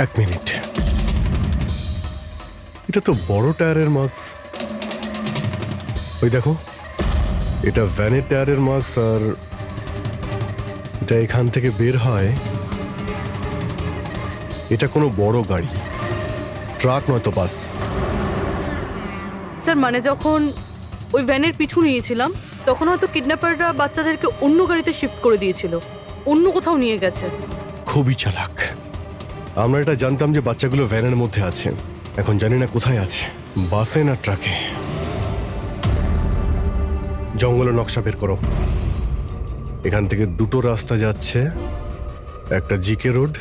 এক মিনিট, এটা তো বড় টায়ারের মার্কস। ওই দেখো, এটা ভ্যানের টায়ারের মার্কস, আর এটা এখান থেকে বের হয়। এটা কোনো বড় গাড়ি, ট্রাক নয়তো বাস। স্যার মানে যখন ওই ভ্যানের পিছু নিয়েছিলাম তখন হয়তো কিডন্যাপাররা বাচ্চাদেরকে অন্য গাড়িতে শিফট করে দিয়েছিল, অন্য কোথাও নিয়ে গেছে। খুবই চালাক। আমরা এটা জানতাম যে বাচ্চাগুলো ভ্যানের মধ্যে আছে, এখন জানি না কোথায় আছে, বাসে না ট্রাকে। জঙ্গলের নকশা বের করো। এখান থেকে দুটো রাস্তা যাচ্ছে, একটা জিকে রোড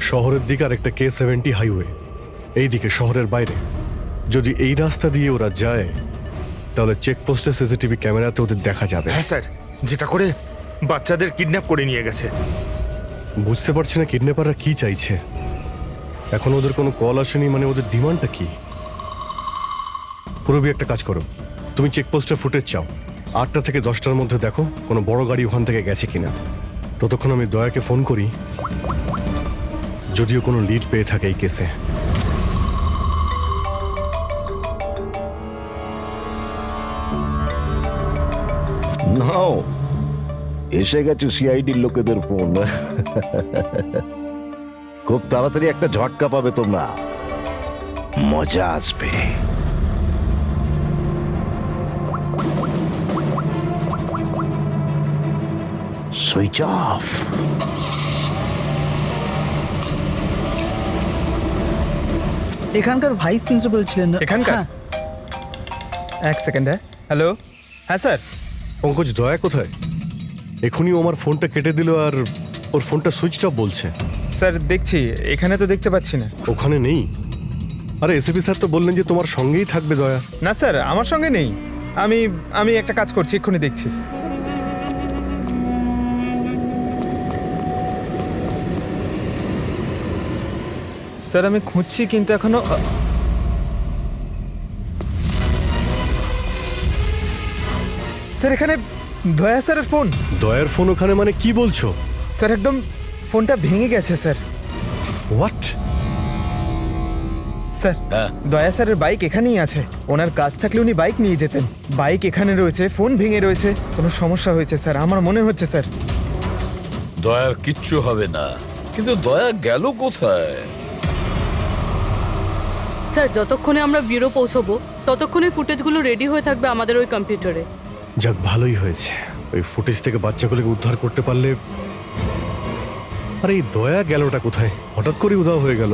শহরের দিকে আর একটা K70 হাইওয়ে এই দিকে শহরের বাইরে। যদি এই রাস্তা দিয়ে ওরা যায় তাহলে চেকপোস্টে সিসিটিভি ক্যামেরাতে ওদের দেখা যাবে। হ্যাঁ স্যার, যেটা করে বাচ্চাদের কিডন্যাপ করে নিয়ে গেছে। বুঝতে পারছি না কিডন্যাপাররা কি চাইছে। এখন ওদের কোনো কল আসেনি, মানে ওদের ডিমান্ডটা কি? পুরবি একটা কাজ করো, তুমি চেকপোস্টে ফুটেজ চাও, 8টা থেকে 10টার মধ্যে দেখো কোনো বড় গাড়ি ওখান থেকে গেছে কিনা। ততক্ষণ আমি দয়াকে ফোন করি, যদিও কোনো লিড পেয়ে থাকে এই কেসে। নাও, এসে গেছে সিআইডির লোকেদের ফোন। খুব তাড়াতাড়ি একটা ঝটকা পাবে তোমরা, মজা আসবে। Switch off. এখানকার ভাইস প্রিন্সিপাল ছিলেন। এখানকার? হ্যাঁ, এক সেকেন্ড। হ্যালো, হ্যাঁ স্যার। পঙ্কজ, দয়া কোথায়? এখনই ও আমার ফোনটা কেটে দিল আর ওর ফোনটা সুইচ অফ বলছে। স্যার দেখছি, এখানে তো দেখতে পাচ্ছি না। ওখানে নেই? আরে এসিপি স্যার তো বললেন যে তোমার সঙ্গেই থাকবে দয়া। না স্যার, আমার সঙ্গে নেই। আমি একটা কাজ করছি, এক্ষুনি দেখছি। স্যার আমি খুঁজছি কিন্তু এখনো স্যার এখানে দয়া স্যারের ফোন। দয়ার ফোন ওখানে মানে কি বলছো? স্যার একদম ফোনটা ভেঙে গেছে স্যার। হোয়াট? স্যার দয়া স্যারের বাইক এখানেই আছে, ওনার কাজ থাকলে উনি বাইক নিয়ে যেতেন। বাইক এখানে রয়েছে, ফোন ভেঙে রয়েছে, কোনো সমস্যা হয়েছে স্যার আমার মনে হচ্ছে স্যার। দয়ার কিচ্ছু হবে না, কিন্তু দয়া গেল কোথায়? স্যার যতক্ষণে আমরা ব্যুরো পৌঁছবো ততক্ষণে ফুটেজগুলো রেডি হয়ে থাকবে আমাদের ওই কম্পিউটারে। যাক, ভালোই হয়েছে, ওই ফুটেজ থেকে বাচ্চাগুলোকে উদ্ধার করতে পারলে। আরে এই দয়া গেলটা কোথায়? হঠাৎ করে উধাও হয়ে গেল।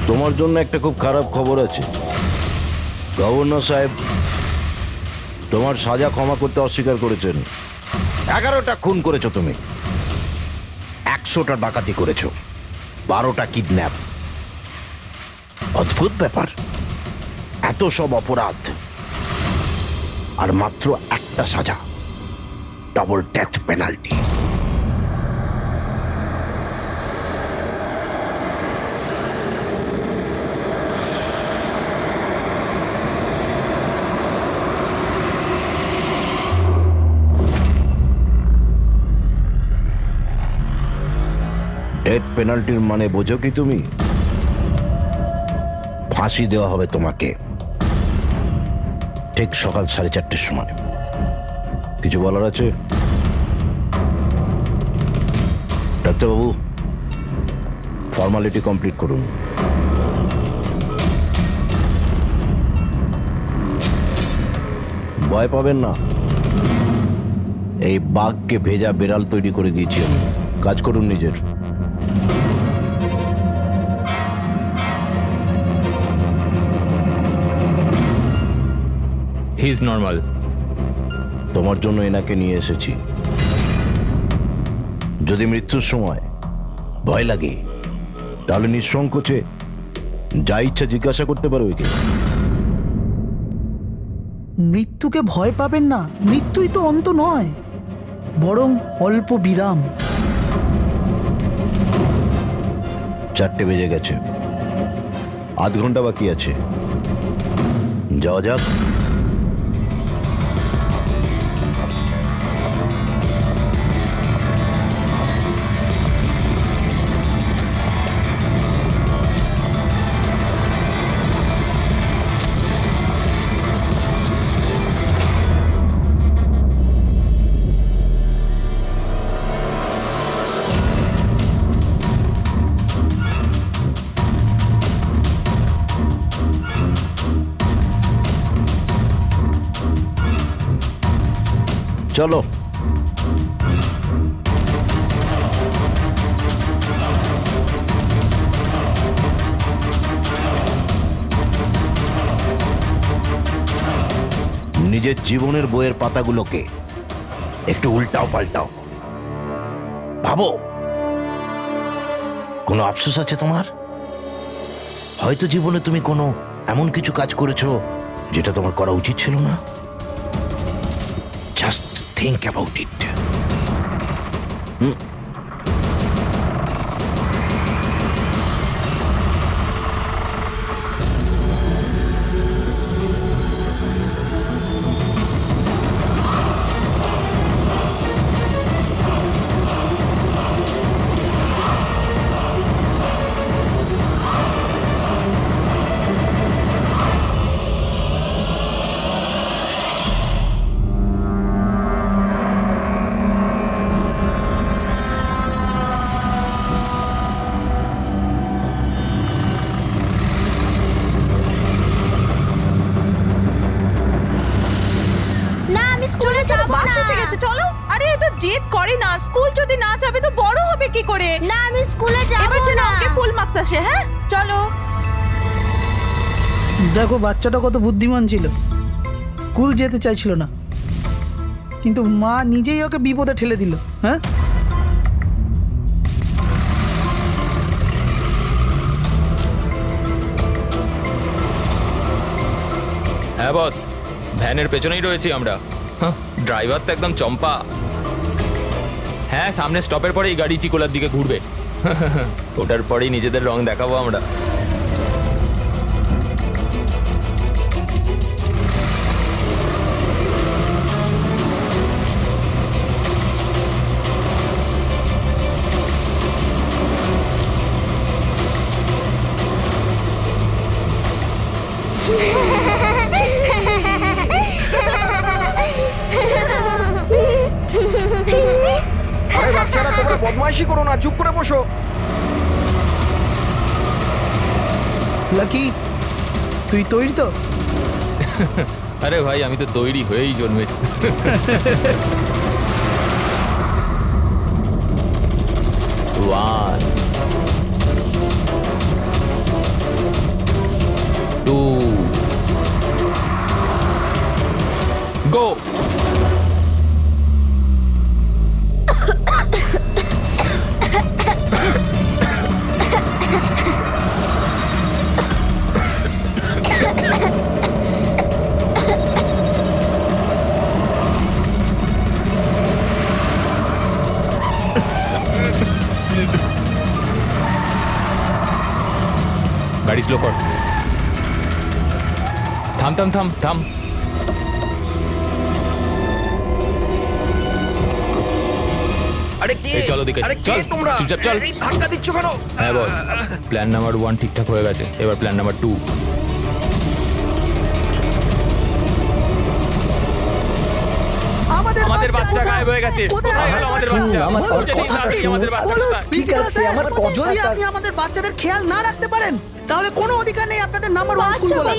তোমার জন্য একটা খুব খারাপ খবর আছে গভর্নর সাহেব। তোমার সাজা ক্ষমা করতে অস্বীকার করেছেন। 11টা খুন করেছো তুমি, 100টা ডাকাতি করেছো, 12টা কিডন্যাপ। অদ্ভুত ব্যাপার, এত সব অপরাধ আর মাত্র একটা সাজা, ডাবল ডেথ পেনাল্টি। ডেথ পেনাল্টির মানে বোঝো কি তুমি? ফাঁসি দেওয়া হবে তোমাকে ঠিক সকাল 4:30 সময়। কিছু বলার আছে? ডাক্তারবাবু, ফর্মালিটি কমপ্লিট করুন। ভয় পাবেন না, এই বাঘকে ভেজা বেড়াল তৈরি করে দিয়েছি আমি। কাজ করুন নিজের। He is normal. তোমার জন্য এনাকে নিয়ে এসেছি। যদি মৃত্যুর সময় ভয় লাগে তাহলে নিঃসংকোচে যা ইচ্ছা জিজ্ঞাসা করতে পারো একে। মৃত্যুকে ভয় পাবেন না, মৃত্যুই তো অন্ত নয়, বরং অল্প বিরাম। 4টে বেজে গেছে, আধ ঘন্টা বাকি আছে, যাওয়া যাক। চলো। নিজের জীবনের বইয়ের পাতাগুলোকে একটু উল্টাও পাল্টাও, ভাবো কোনো আফসোস আছে তোমার? হয়তো জীবনে তুমি কোনো এমন কিছু কাজ করেছো যেটা তোমার করা উচিত ছিল না। Just think about it. না আমি স্কুলে যাব না। বাস এসে গেছে, চলো। আরে এ তো জেদ করে না, স্কুল যদি না যাবে তো বড় হবে কি করে? না আমি স্কুলে যাব এবার যেন না। ওকে ফুল মার্কস আসে। হ্যাঁ চলো। দেখো বাচ্চাটা কত বুদ্ধিমান ছিল, স্কুল যেতে চাইছিল না, কিন্তু মা নিজেই ওকে বিপদে ঠেলে দিল। হ্যাঁ, হ্যাঁ বস, ভ্যানের পেছনেই রয়েছি আমরা। ড্রাইভার তো একদম চম্পা। হ্যাঁ, সামনে স্টপের পরেই গাড়ি চিকোলার দিকে ঘুরবে। ওটার পরেই নিজেদের রং দেখাবো আমরা। আরে বাচ্চারা, তোমরা বদমাইশি করো না, চুপ করে বসো। লাকি তুই তৈরি তো? আরে ভাই, আমি তো তৈরি হয়েই জন্মেছি। One, two, go! গাড়ি স্লো কর। থাম থাম থাম থাম। আরে কে এই চলো ওদিকে, আরে কে চল, তোমরা চুপচাপ চল। এই ধাক্কা দিচ্ছ কেন? হ্যাঁ বস, প্ল্যান নাম্বার 1 ঠিকঠাক হয়ে গেছে, এবার প্ল্যান নাম্বার 2। আমাদের বাচ্চা গায়েব হয়ে গেছে। কোথায় গেল আমাদের বাচ্চা? আমাদের বাচ্চা ঠিক আছে যদি আপনি আমাদের বাচ্চাদের খেয়াল না রাখতে পারেন তাহলে কোনো অধিকার নেই আপনাদের নাম্বার 1 স্কুল বলার।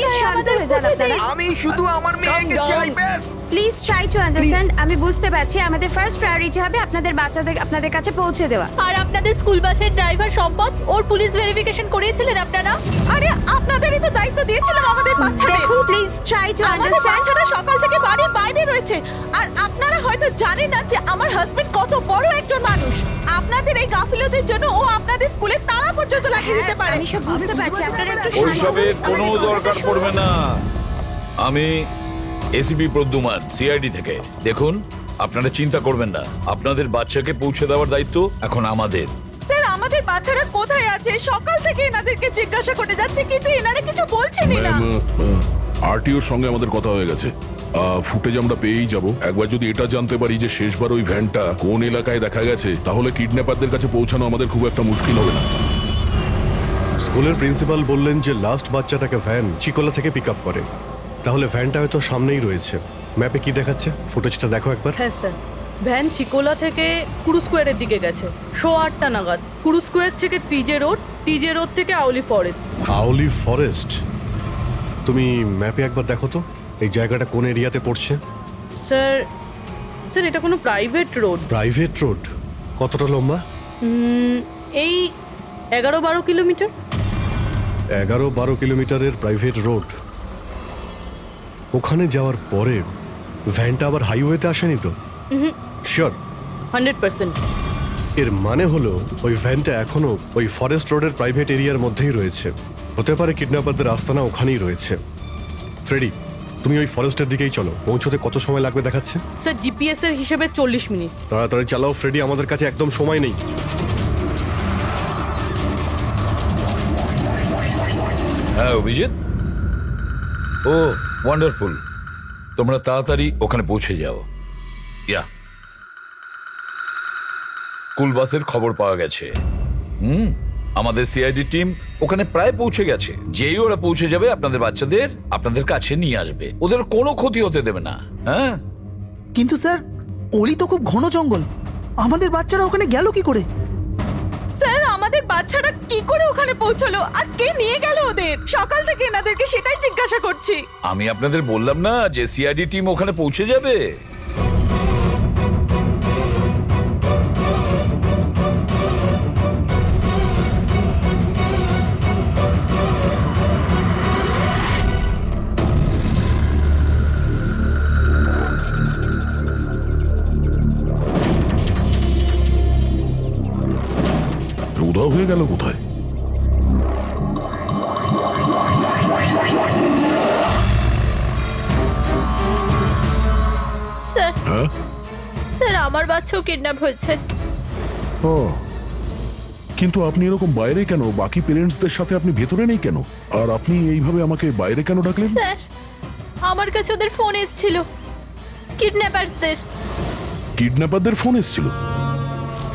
আমি শুধু আমার মেয়েকে চাই ব্যাস। Please try to understand. আমি বুঝতে পারছি আমাদের ফার্স্ট প্রায়োরিটি হবে আপনাদের বাচ্চাদের আপনাদের কাছে পৌঁছে দেওয়া। আর আপনাদের স্কুল বাসের ড্রাইভার সম্পদ ওর পুলিশ ভেরিফিকেশন করিয়েছিলেন আপনারা? আরে আপনাদেরই তো দায়িত্ব দিয়েছিলাম আমাদের বাচ্চাদের। দেখুন প্লিজ ট্রাই টু আমাদের আন্ডারস্ট্যান্ড। বাচ্চারা সকাল থেকে বাড়ির বাইরে রয়েছে আর আপনারা হয়তো জানেন না যে আমার হাজবেন্ড কত বড় একজন মানুষ। আপনাদের এই গাফিলতির জন্য ও আপনাদের স্কুলে তালা পর্যন্ত লাগিয়ে দিতে পারে। আমি সব বুঝতে পারছি, আপনারা একটু ওইসবের কোনো দরকার পড়বে না। আমি এসিপি প্রদ্যুমান, সিআইডি থেকে। দেখুন, আপনারা চিন্তা করবেন না, আপনাদের বাচ্চাকে পৌঁছে দেওয়ার দায়িত্ব এখন আমাদের। স্যার আমাদের বাচ্চারা কোথায় আছে? সকাল থেকে এনাদেরকে জিজ্ঞাসা করে যাচ্ছে কিন্তু এনারা কিছু বলছেনই না। আরটিওর সঙ্গে আমাদের কথা হয়ে গেছে, ফুটেজ আমরা পেয়েই যাব। একবার যদি এটা জানতে পারি যে শেষবার ওই ভ্যানটা কোন এলাকায় দেখা গেছে, তাহলে কিডন্যাপারদের কাছে পৌঁছানো আমাদের খুব একটা মুশকিল হবে না। স্কুলের প্রিন্সিপাল বললেন যে লাস্ট বাচ্চাটাকে ভ্যান চিকোলা থেকে পিক আপ করে, তাহলে ভ্যানটা হয়তো সামনেই রয়েছে। ম্যাপে কি দেখাচ্ছে? ফুটেজটা দেখো একবার। হ্যাঁ স্যার, ভ্যান চিকোলা থেকে কুরু স্কোয়ারের দিকে গেছে 8:30 নাগাদ। কুরু স্কোয়ার থেকে টিজে রোড থেকে আউলি ফরেস্ট। আউলি ফরেস্ট? তুমি ম্যাপে একবার দেখো তো এই জায়গাটা কোন এরিয়াতে পড়ছে। স্যার এটা কোনো প্রাইভেট রোড। Private road? কতটা লম্বা? এই 11-12 কিলোমিটার। 11-12 কিলোমিটারের প্রাইভেট রোড। ওখানে যাওয়ার পরে ভ্যানটা আবার হাইওয়েতে আসেনি তো? শিওর? 100%। এর মানে হলো ওই ভ্যানটা এখনো ওই ফরেস্ট রোডের প্রাইভেট এরিয়ার মধ্যেই রয়েছে। হতে পারে কিডন্যাপারদের আস্তানা ওখানেই রয়েছে। ফ্রেডি, তুমি ওই ফরেস্টের দিকেই চলো। পৌঁছতে কত সময় লাগবে দেখাচ্ছে? স্যার জিপিএস এর হিসেবে 40 মিনিট। তাড়াতাড়ি চালাও ফ্রেডি, আমাদের কাছে একদম সময় নেই। হ্যাঁ অভিজিৎ, ও ওয়ান্ডারফুল, তোমরা তাড়াতাড়ি ওখানে পৌঁছে যাও। ইয়া, স্কুল বাসের খবর পাওয়া গেছে। আমাদের সিআইডি টিম ওখানে প্রায় পৌঁছে গেছে। যেই ওরা পৌঁছে যাবে আপনাদের বাচ্চাদের আপনাদের কাছে নিয়ে আসবে, ওদের কোনো ক্ষতি হতে দেবে না। হ্যাঁ, কিন্তু স্যার অলি তো খুব ঘন জঙ্গল, আমাদের বাচ্চারা ওখানে গেল কি করে? স্যার আমাদের বাচ্চারা কি করে ওখানে পৌঁছলো আর কে নিয়ে গেল ওদের? সকাল থেকে এনাদেরকে সেটাই জিজ্ঞাসা করছি। আমি আপনাদের বললাম না যে সিআইডি টিম ওখানে পৌঁছে যাবে। উধাও হয়ে গেল কোথায়? স্যার হ্যাঁ, স্যার আমার বাচ্চাও কিডন্যাপ হয়েছে। ও, কিন্তু আপনি এরকম বাইরে কেন? বাকি পেরেন্টসদের সাথে আপনি ভেতরে নেই কেন? আর আপনি এইভাবে আমাকে বাইরে কেন ডাকলেন? স্যার আমার কাছে ওদের ফোন এসেছিল, কিডন্যাপারসদের। কিডন্যাপারদের ফোন এসেছিল?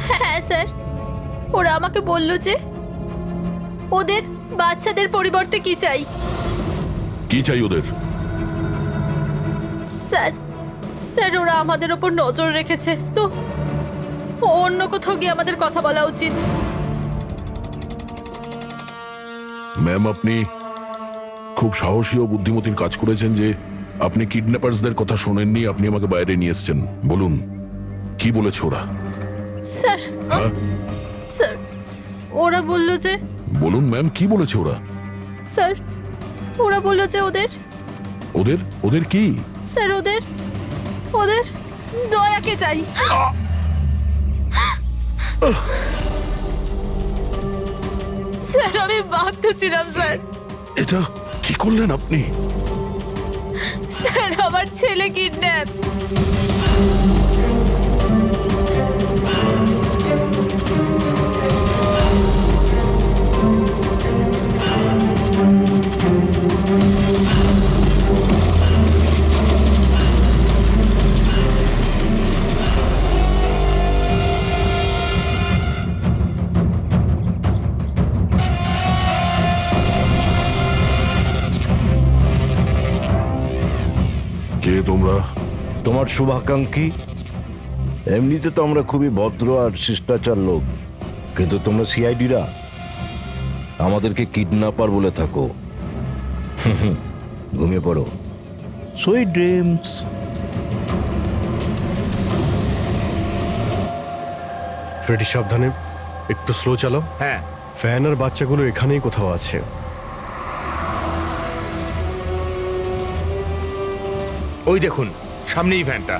হ্যাঁ স্যার, ওরা আমাকে বলল যে ওদের বাচ্চাদের পরিবর্তে কি চাই। কি চাই ওদের? স্যার স্যার ওরা আমাদের ওপর নজর রেখেছে, তো অন্য কোথাও গিয়ে আমাদের কথা বলা উচিত। ম্যাম, আপনি খুব সাহসী ও বুদ্ধিমতীর কাজ করেছেন যে আপনি কিডন্যাপারসদের কথা শোনেননি, আপনি আমাকে বাইরে নিয়ে এসেছেন। বলুন কি বলেছে ওরা? স্যার হ্যাঁ, স্যার ওরা বলল যে, বলুন ম্যাম, কি বলেছে ওরা? স্যার ওরা বলল যে ওদের ওদের ওদের কি? স্যার ওদের ওদের দয়াকে চাই। স্যার আমি বাধ্য ছিলাম স্যার। এটা কি করলেন আপনি? স্যার আমার ছেলে কিডন্যাপ। তোমার শুভাকাঙ্ক্ষী। এমনিতে তো আমরা খুবই ভদ্র আর শিষ্টাচার লোক, কিন্তু তোমরা সিআইডিরা আমাদেরকে কিডন্যাপার বলে থাকো। ঘুমিয়ে পড়ো, সুইট ড্রিমস। ফ্রেডি সাবধানে, একটু স্লো চালাও। হ্যাঁ, ফ্যান আর বাচ্চাগুলো এখানেই কোথাও আছে। ওই দেখুন সামনেই ভ্যানটা।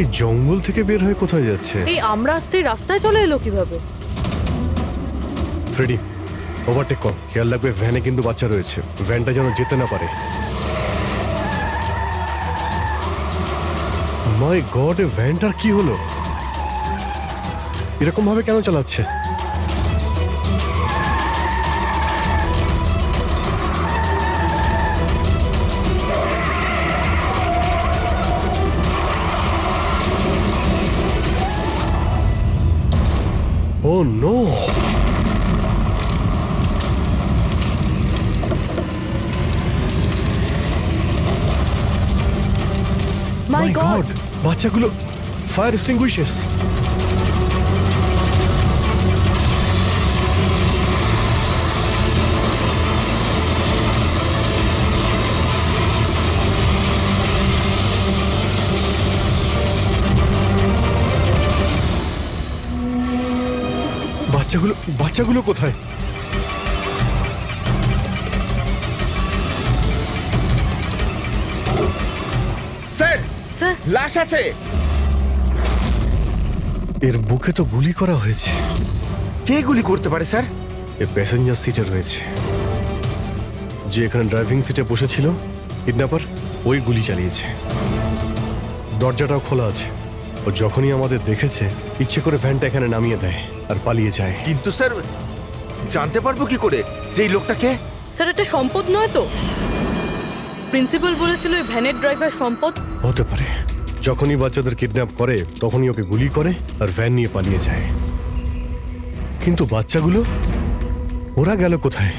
এই জঙ্গল থেকে বের হয়ে কোথায় যাচ্ছে? এই আমরা আসতে রাস্তায় চলে এলো কিভাবে? ফ্রেডি, ওভারটেক কর, খেয়াল রাখবে ভ্যানে কিন্তু বাচ্চা রয়েছে, ভ্যানটা যেন যেতে না পারে। মাই গড, এ ভ্যানটার কি হলো? এরকম ভাবে কেন চালাচ্ছে? Oh no! মাই গড, বাচ্চাগুলো ফায়ার এক্সটিংগুইশার্স। বাচ্চাগুলো কোথায়? স্যার, স্যার লাশ আছে। এর বুকে তো গুলি করা হয়েছে। কে গুলি করতে পারে স্যার? এ প্যাসেঞ্জার সিটে রয়েছে। যে এখানে ড্রাইভিং সিটে বসেছিল কিডন্যাপার, ওই গুলি চালিয়েছে। দরজাটাও খোলা আছে। ও যখনই আমাদের দেখেছে ইচ্ছে করে ভ্যানটা এখানে নামিয়ে দেয় আর পালিয়ে যায়। কিন্তু স্যার জানতে পারবো কি করে যে এই লোকটাকে? স্যার এটা সম্পদ নয় তো? প্রিন্সিপাল বলেছিল এই ভ্যানের ড্রাইভার সম্পদ। হতে পারে। যখনই বাচ্চাদের কিডন্যাপ করে তখনই ওকে গুলি করে আর ভ্যান নিয়ে পালিয়ে যায়। কিন্তু বাচ্চাগুলো, ওরা গেল কোথায়?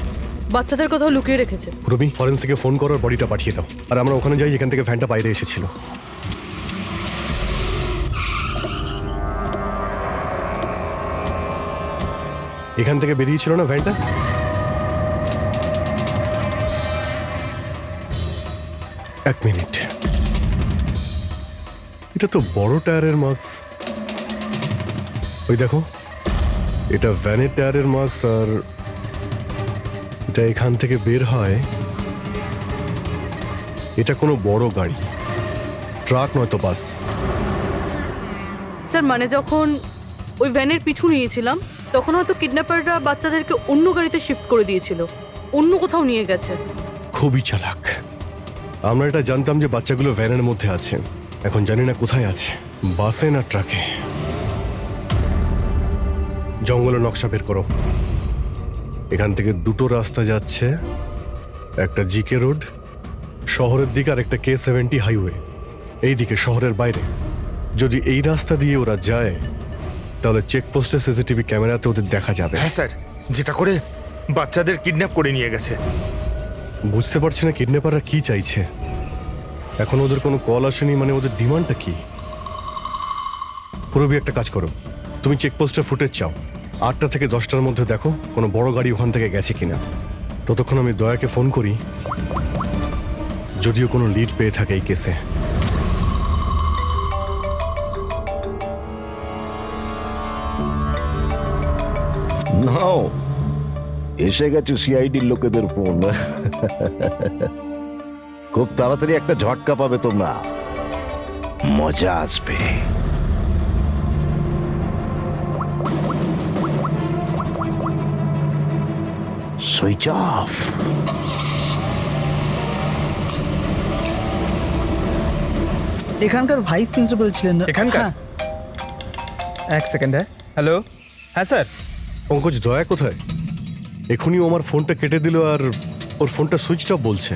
বাচ্চাদের কোথাও লুকিয়ে রেখেছে। রবি, ফরেন্সিকে ফোন করার বডিটা পাঠিয়ে দাও, আর আমরা ওখানে যাই যেখান থেকে ভ্যানটা বাইরে এসেছিল। এখান থেকে বেরিয়েছিল না ভ্যানটা? এক মিনিট, এটা তো বড় টায়ারের মার্কস। ওই দেখো, এটা ভ্যানের টায়ারের মার্কস, আর এটা এখান থেকে বের হয়। এটা কোনো বড় গাড়ি, ট্রাক নয়তো বাস। স্যার মানে যখন ওই ভ্যানের পিছু নিয়েছিলাম তখন হয়তো কিডন্যাপাররা বাচ্চাদেরকে অন্য গাড়িতে শিফট করে দিয়েছিল, অন্য কোথাও নিয়ে গেছে। খুবই চালাক। আমরা এটা জানতাম যে বাচ্চাগুলো ভ্যানের মধ্যে আছে, এখন জানি না কোথায় আছে, বাসে না ট্রাকে। জঙ্গলের নকশা বের করো। এখান থেকে দুটো রাস্তা যাচ্ছে, একটা জিকে রোড শহরের দিকে আর একটা K70 হাইওয়ে এই দিকে শহরের বাইরে। যদি এই রাস্তা দিয়ে ওরা যায় তাহলে চেকপোস্টে সিসিটিভি ক্যামেরাতে ওদের দেখা যাবে। হ্যাঁ স্যার, যেটা করে বাচ্চাদের কিডন্যাপ করে নিয়ে গেছে। বুঝতে পারছি না কিডন্যাপাররা কি চাইছে। এখন ওদের কোনো কল আসেনি, মানে ওদের ডিমান্ডটা কি? পুরবি, একটা কাজ করো, তুমি চেকপোস্টের ফুটেজ চাও, 8টা থেকে 10টার মধ্যে দেখো কোনো বড় গাড়ি ওখান থেকে গেছে কিনা। ততক্ষণ আমি দয়াকে ফোন করি, যদিও কোনো লিড পেয়ে থাকে এই কেসে। নাও, এসে গেছে সিআইডির লোকেদের ফোন। খুব তাড়াতাড়ি একটা ঝটকা পাবে তোমরা, মজা আসবে। Switch off. এখানকার ভাইস প্রিন্সিপাল ছিলেন না? এখানকার? হ্যাঁ। এক সেকেন্ড। হ্যালো, হ্যাঁ স্যার। পঙ্কজ, দয়া কোথায়? এখনই ও আমার ফোনটা কেটে দিল আর ওর ফোনটা সুইচ অফ বলছে।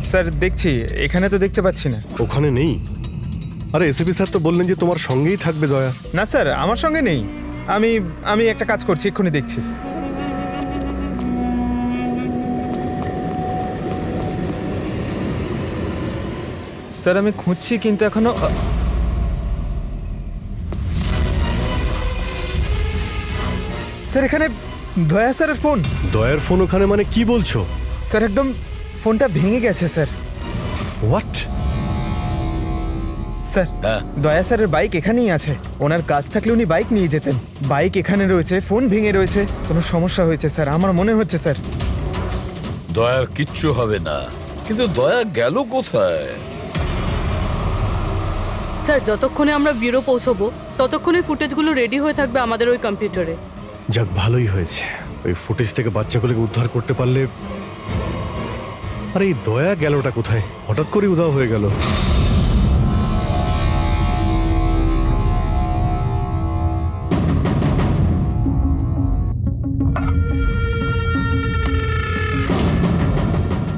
স্যার দেখছি, এখানে তো দেখতে পাচ্ছি না। ওখানে নেই? আরে এসিপি স্যার তো বললেন যে তোমার সঙ্গেই থাকবে দয়া। না স্যার, আমার সঙ্গে নেই। আমি একটা কাজ করছি, এক্ষুনি দেখছি। স্যার আমি খুঁজছি কিন্তু এখনো স্যার এখানে দয়া স্যারের ফোন। দয়ার ফোন ওখানে মানে কি বলছো? স্যার একদম ফোনটা ভেঙে গেছে স্যার। হোয়াট? স্যার হ্যাঁ। দয়া স্যারের বাইক এখানেই আছে, ওনার কাজ থাকলে উনি বাইক নিয়ে যেতেন। বাইক এখানে রয়েছে, ফোন ভেঙে রয়েছে, কোনো সমস্যা হয়েছে স্যার আমার মনে হচ্ছে স্যার। দয়ার কিচ্ছু হবে না, কিন্তু দয়া গেল কোথায়? স্যার যতক্ষণে আমরা ব্যুরো পৌঁছবো ততক্ষণে ফুটেজগুলো রেডি হয়ে থাকবে আমাদের ওই কম্পিউটারে। যাক, ভালোই হয়েছে। ওই ফুটেজ থেকে বাচ্চাগুলোকে উদ্ধার করতে পারলে। আরে এই দয়া গেলটা কোথায়? হঠাৎ করে উধাও হয়ে গেল।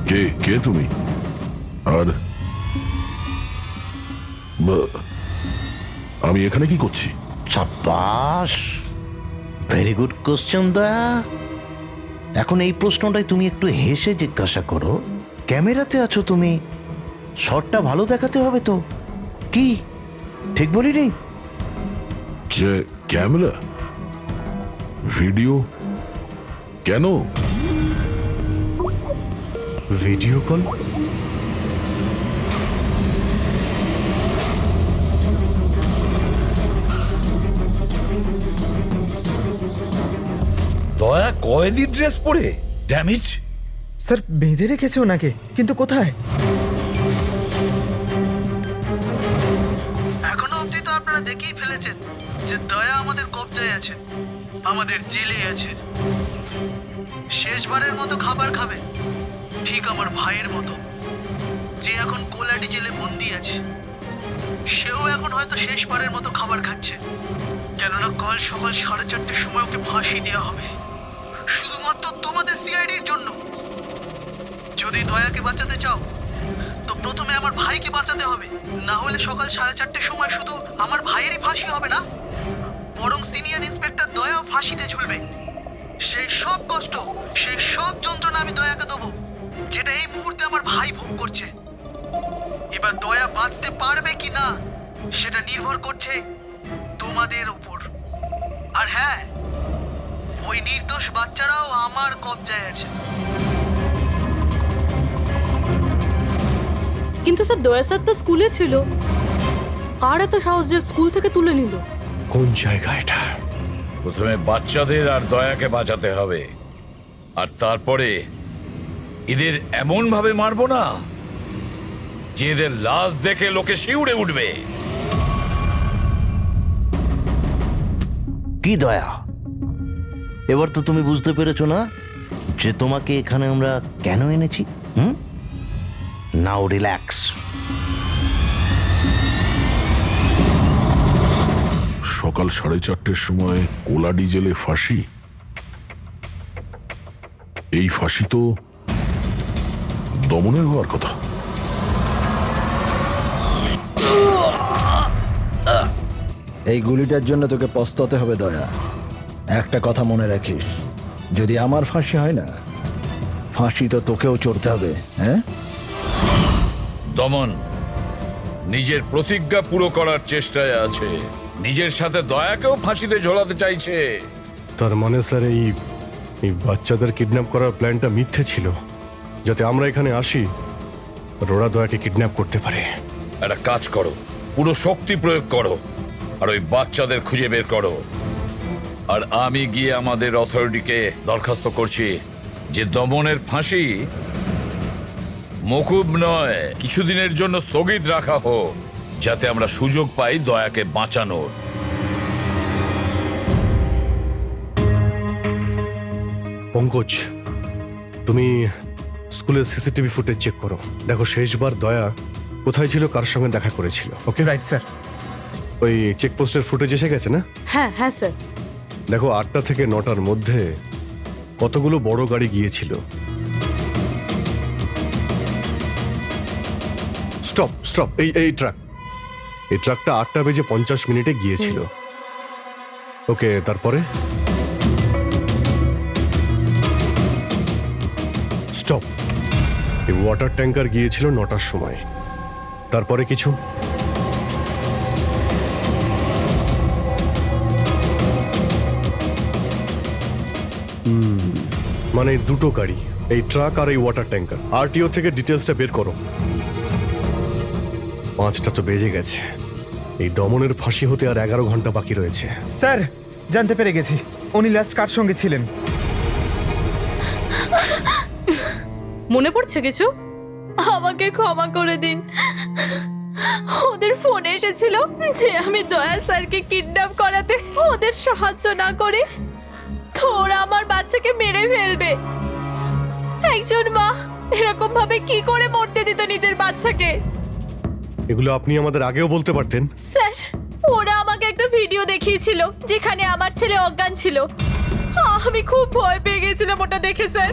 কে কে তুমি? আর আমি এখানে কি করছি? সাব্বাস, ভেরি গুড কোশ্চেন দয়া। এখন এই প্রশ্নটাই তুমি একটু হেসে জিজ্ঞাসা করো। ক্যামেরাতে আছো তুমি, শটটা ভালো দেখাতে হবে তো। কি ঠিক বলিনি? যে ক্যামেরা, ভিডিও, কেন? Video call? দয়া কয়েদি ড্রেস পরে ড্যামেজ। স্যার বেঁধে রেখেছে ওনাকে, কিন্তু কোথায়? এখনো অবধি তো আপনারা দেখেই ফেলেছেন যে দয়া আমাদের কবজায় আছে, আমাদের জেলে আছে। শেষবারের মতো খাবার খাবে, ঠিক আমার ভাইয়ের মতো, যে এখন কোলাডি জেলে বন্দি আছে। সেও এখন হয়তো শেষবারের মতো খাবার খাচ্ছে, কেননা কাল সকাল 4:30টার সময় ওকে ফাঁসি দেওয়া হবে, শুধুমাত্র তোমাদের সিআইডির জন্য। যদি দয়াকে বাঁচাতে চাও তো প্রথমে আমার ভাইকে বাঁচাতে হবে, না হলে সকাল 4:30টার সময় শুধু আমার ভাইয়েরই ফাঁসি হবে না, বরং সিনিয়র ইন্সপেক্টর দয়াও ফাঁসিতে ঝুলবে। সেই সব কষ্ট, সেই সব যন্ত্রণা আমি দয়াকে দেবো, যেটা এই মুহূর্তে আমার ভাই ভোগ করছে। এবার দয়া বাঁচতে পারবে কি না সেটা নির্ভর করছে তোমাদের উপর। আর হ্যাঁ, ওই নির্দোষ বাচ্চারাও আমার কবজায় আছে। কিন্তু স্যার দয়া স্যার তো স্কুলে ছিল, কার এত সাহস যে স্কুল থেকে তুলে নিল? কোন জায়গা এটা? প্রথমে বাচ্চাদের আর দয়াকে বাঁচাতে হবে, আর তারপরে এদের এমন ভাবে মারবো না যে এদের লাশ দেখে লোকে শিউরে উঠবে। কি দয়া, এবার তো তুমি বুঝতে পেরেছো না যে তোমাকে এখানে আমরা কেন এনেছি? নাও রিল্যাক্স। সকাল 4:30টার সময় কোলাডি জেলে ফাঁসি? এই ফাঁসি তো দমনের হওয়ার কথা। এই গুলিটার জন্য তোকে পস্তাতে হবে দয়া। একটা কথা মনে রাখিস, যদি আমার ফাঁসি হয় না, ফাঁসি তো তোকেও চড়তে হবে। হ্যাঁ দমন নিজের প্রতিজ্ঞা পুরো করার চেষ্টায় আছে, নিজের সাথে দয়াকেও ফাঁসিতে ঝোলাতে চাইছে। তার মানে স্যার এই বাচ্চাদের কিডন্যাপ করার প্ল্যানটা মিথ্যে ছিল, যাতে আমরা এখানে আসি আর ওরা দয়াকে কিডন্যাপ করতে পারে। একটা কাজ করো, পুরো শক্তি প্রয়োগ করো আর ওই বাচ্চাদের খুঁজে বের করো। আর আমি গিয়ে আমাদের অথরিটিকে দরখাস্ত করছি যে দমনের ফাঁসি মকুব নয়, কিছুদিনের জন্য স্থগিত রাখা হোক, যাতে আমরা সুযোগ পাই দয়াকে বাঁচানোর। পঙ্কজ, তুমি স্কুলের সিসিটিভি ফুটেজ চেক করো, দেখো শেষবার দয়া কোথায় ছিল, কার সঙ্গে দেখা করেছিল। Okay right sir. ওই চেকপোস্টের ফুটেজ এসে গেছে না? হ্যাঁ হ্যাঁ স্যার। দেখো 8টা থেকে 9টার মধ্যে কতগুলো বড় গাড়ি গিয়েছিল। স্টপ স্টপ, এই ট্রাকটা 8:50 গিয়েছিল। ওকে, তারপরে স্টপ, এই ওয়াটার ট্যাঙ্কার গিয়েছিল 9টার সময়। তারপরে কিছু? মানে দুটো গাড়ি, এই ট্রাক আর এই ওয়াটার ট্যাঙ্কার। আরটিও থেকে ডিটেলসটা বের করো। 5টা তো বেজে গেছে। এই দমনের ফাঁসি হতে আর 11 ঘন্টা বাকি রয়েছে। স্যার জানতে পেরে গেছি উনি লাস্ট কার সঙ্গে ছিলেন। মনে পড়ছে কিছু? আমাকে ক্ষমা করে দিন। ওদের ফোনে এসেছিল যে আমি দয়া স্যারকে কিডন্যাপ করাতে ওদের সাহায্য না করে তো ওরা আমার বাচ্চাকে মেরে ফেলবে। একজন মা এরকম ভাবে কি করে মরতে দিত নিজের বাচ্চাকে? এগুলো আপনি আমাদের আগেও বলতে পারতেন। স্যার ওরা আমাকে একটা ভিডিও দেখিয়েছিল যেখানে আমার ছেলে অজ্ঞান ছিল। আমি খুব ভয় পেয়ে গেছিলাম ওটা দেখে স্যার।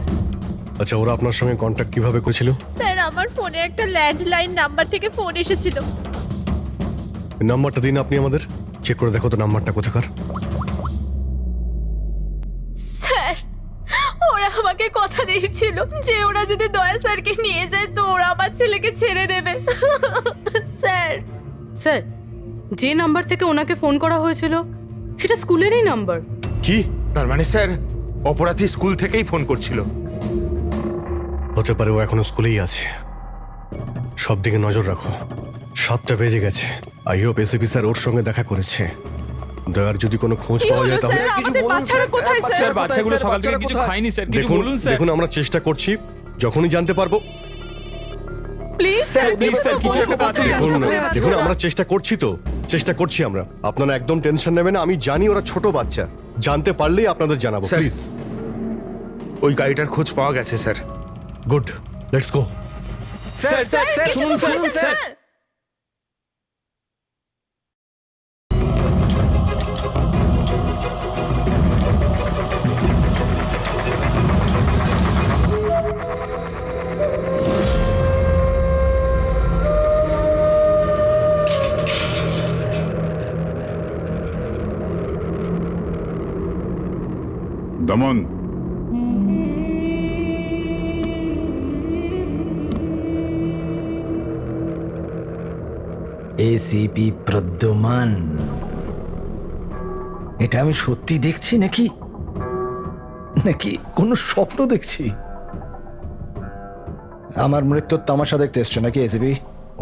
আচ্ছা, ওরা আপনার সঙ্গে কন্ট্যাক্ট কিভাবে করেছিল? স্যার আমার ফোনে একটা ল্যান্ডলাইন নাম্বার থেকে ফোন এসেছিল। নাম্বারটা দিন আপনি আমাদের। চেক করে দেখো তো নাম্বারটা কোথাকার। স্যার ওরা আমাকে কথা দিয়েছিল যে ওরা যদি দয়া স্যারকে নিয়ে যায় তো ওরা আমার ছেলেকে ছেড়ে দেবে। স্যার স্যার, যে নাম্বার থেকে ওনাকে ফোন করা হয়েছিল সেটা স্কুলেরই নাম্বার। কি? তার মানে স্যার অপরাধী স্কুল থেকেই ফোন করছিল। হতে পারে ও এখনো স্কুলেই আছে। সব দিকে নজর রাখো। 7টা বেজে গেছে। আই হোপ এসিপি স্যার ওর সঙ্গে দেখা করেছে। দয়ার যদি কোনো খোঁজ কি পাওয়া হলো যায় তাহলে স্যার? আমাদের বাচ্চারা কোথায় স্যার? স্যার বাচ্চাগুলো সকাল থেকে কিছু খায়নি স্যার, কিছু দেখুন বলুন স্যার। দেখুন আমরা চেষ্টা করছি, যখনই জানতে পারবো। প্লিজ স্যার প্লিজ স্যার কিছু একটা তাড়াতাড়ি দেখুন দেখুন আমরা চেষ্টা করছি তো, চেষ্টা করছি আমরা। আপনারা একদম টেনশন নেবেন না। আমি জানি ওরা ছোট বাচ্চা। জানতে পারলেই আপনাদের জানাবো। স্যার। প্লিজ। ওই গাড়িটার খোঁজ পাওয়া গেছে sir. Good, let's go. Sir sir শুনুন শুনুন স্যার। দমন, এসিপি প্রদ্যুমান, এটা আমি সত্যি দেখছি নাকি নাকি কোনো স্বপ্ন দেখছি? আমার মৃত্যুর তামাশা দেখতে এসছো নাকি এসিপি?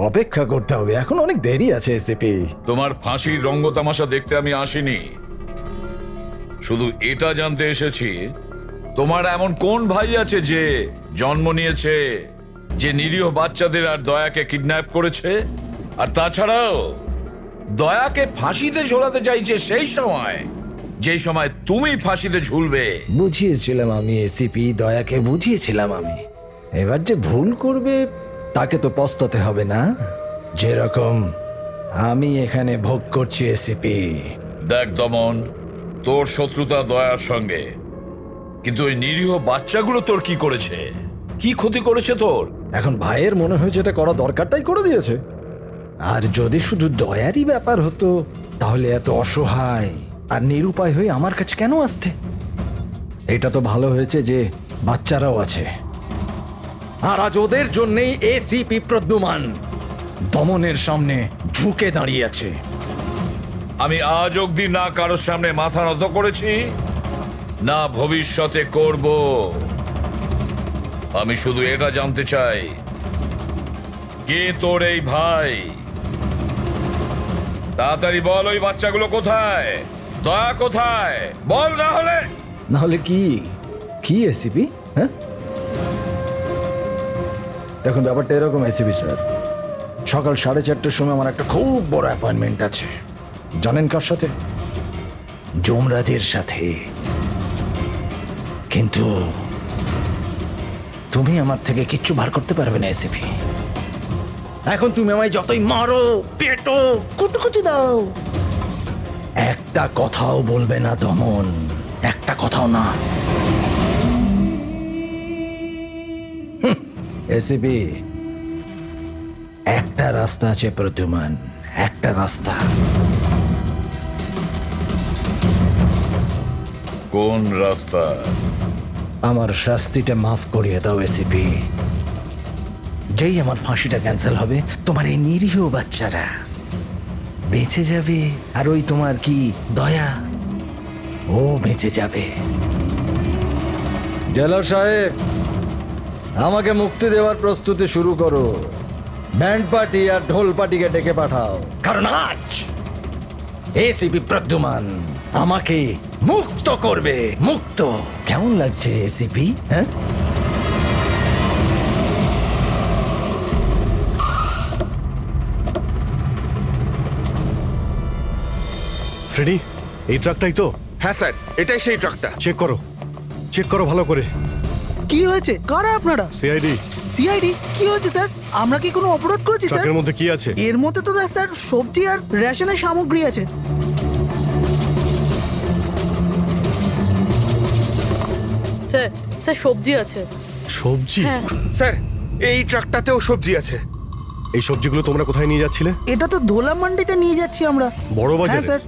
অপেক্ষা করতে হবে, এখন অনেক দেরি আছে এসিপি। তোমার ফাঁসির রঙ্গতামাশা দেখতে আমি আসিনি, শুধু এটা জানতে এসেছি তোমার এমন কোন ভাই আছে যে জন্ম নিয়েছে, যে নিরীহ বাচ্চাদের আর দয়াকে কিডন্যাপ করেছে, আর তাছাড়াও দয়াকে ফাঁসিতে ঝোলাতে চাইছে সেই সময় যেই সময় তুমি ফাঁসিতে ঝুলবে। বুঝিয়েছিলাম আমি এসিপি, দয়াকে বুঝিয়েছিলাম আমি। এবার যে ভুল করবে তাকে তো পস্তাতে হবে না, যেরকম আমি এখানে ভোগ করছি এসিপি। দেখ দমন, তোর শত্রুতা দয়ার সঙ্গে, কিন্তু ওই নিরীহ বাচ্চাগুলো তোর কি করেছে, কি ক্ষতি করেছে তোর? এখন ভাইয়ের মনে হয়েছে এটা করা দরকার তাই করে দিয়েছে। আর যদি শুধু দয়ারই ব্যাপার হতো তাহলে এত অসহায় আর নিরুপায় হয়ে আমার কাছে কেন আসতে? এটা তো ভালো হয়েছে যে বাচ্চারাও আছে, আর আজ ওদের জন্যই এসিপি প্রদ্যুমান দমনের সামনে ঝুঁকে দাঁড়িয়ে আছে। আমি আজ অব্দি না কারোর সামনে মাথা নত করেছি, না ভবিষ্যতে করব। আমি শুধু এটা জানতে চাই, কে তোর এই ভাই? তাড়াতাড়ি বল, ওই বাচ্চাগুলো কোথায়? দয়া কোথায়? বল, না হলে কি কি এসিপি? হ্যাঁ দেখুন ব্যাপারটা এরকম এসিপি স্যার, সকাল 4:30টার সময় আমার একটা খুব বড় অ্যাপয়েন্টমেন্ট আছে। জানেন কার সাথে? যমরাজের সাথে। কিন্তু তুমি আমার থেকে কিচ্ছু বার করতে পারবে না এসিপি। এখন তুমি আমায় যতই মারো, পেটো, কুটুকুচি দাও, একটা কথাও বলবে না দমন, একটা কথাও না। এসিপি, একটা রাস্তা আছে প্রদ্যুমান, একটা রাস্তা। কোন রাস্তা? আমার শাস্তিটা মাফ করিয়ে দাও এসিপি। যেই আমার ফাঁসিটা ক্যান্সেল হবে তোমার এই নিরীহ বাচ্চারা বেঁচে যাবে, আর ওই তোমার কি দয়া, ও বেঁচে যাবে। জেলার সাহেব, আমাকে মুক্তি দেওয়ার প্রস্তুতি শুরু করো। ব্যান্ড পার্টি আর ঢোল পার্টিকে ডেকে পাঠাও, কারণ আজ এসিপি প্রদ্যুমান আমাকে মুক্ত করবে। মুক্ত কেমন লাগছে এসিপি? হ্যাঁ, ফ্রেডি, এই ট্রাকটাই তো? হ্যাঁ স্যার, এটাই সেই ট্রাকটা। চেক করো ভালো করে। কি হয়েছে? কারা আপনারা? সিআইডি। সিআইডি? কি হয়েছে স্যার? আমরা কি কোনো অপরাধ করেছি স্যার? ট্রাকের মধ্যে কি আছে? এর মধ্যে তো স্যার সবজি আর রেশনের সামগ্রী আছে। স্যার, স্যার সবজি আছে। সবজি? হ্যাঁ। স্যার, এই ট্রাকটাতেও সবজি আছে। এই সবজিগুলো তোমরা কোথায় নিয়ে যাচ্ছিলে? এটা তো ধোলা মান্ডিতে নিয়ে যাচ্ছি আমরা। বড় হ্যাঁ বাজারে? স্যার।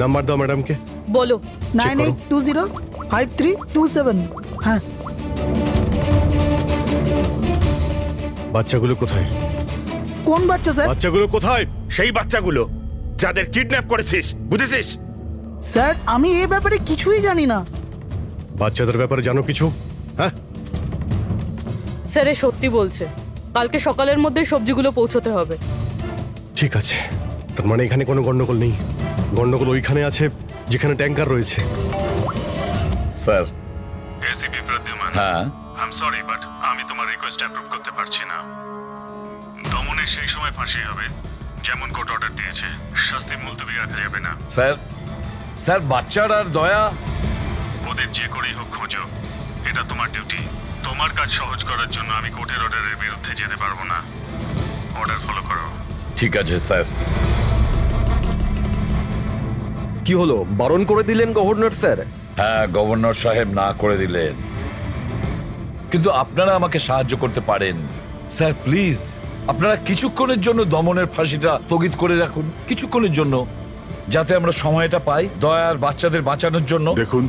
নাম্বার দাও ম্যাডামকে। বলো। 98205327। হ্যাঁ। বাচ্চাগুলো কোথায়? কোন বাচ্চা স্যার? বাচ্চাগুলো কোথায়? সেই বাচ্চাগুলো যাদের কিডন্যাপ করেছিস, বুঝেছিস? স্যার, আমি এ ব্যাপারে কিছুই জানি না। বাচ্চাদের ব্যাপারে জানো কিছু? হ্যাঁ, স্যার এ সত্যি বলছে, কালকে সকালের মধ্যে সবজিগুলো পৌঁছতে হবে। ঠিক আছে। তার মানে এখানে কোনো গন্ডগোল নেই। গন্ডগোল ওইখানে আছে যেখানে ট্যাঙ্কার রয়েছে। স্যার। এসিপি প্রদ্যুমান, হ্যাঁ, আই এম সরি বাট আমি তোমার রিকোয়েস্ট অ্যাপ্রুভ করতে পারছি না। দমনের সেই সময় ফাঁসি হবে যেমন কোর্ট অর্ডার দিয়েছে, শাস্তি মুলতবি রাখা যাবে না। স্যার বাচ্চার আর দয়া, ওদের যে করেই হোক খোঁজো, এটা তোমার ডিউটি। তোমার কাজ সহজ করার জন্য আমি কোর্টের অর্ডারের বিরুদ্ধে যেতে পারবো না। অর্ডার ফলো করো। ঠিক আছে স্যার। কি হলো, বারণ করে দিলেন গভর্নর স্যার? হ্যাঁ, গভর্নর সাহেব না করে দিলেন, কিন্তু আপনারা আমাকে সাহায্য করতে পারেন। স্যার প্লিজ, আপনারা কিছুক্ষণের জন্য দমনের ফাঁসিটা স্থগিত করে রাখুন, কিছুক্ষণের জন্য, যাতে আমরা সময়টা পাই দয়ার বাচ্চাদের বাঁচানোর জন্য। দেখুন,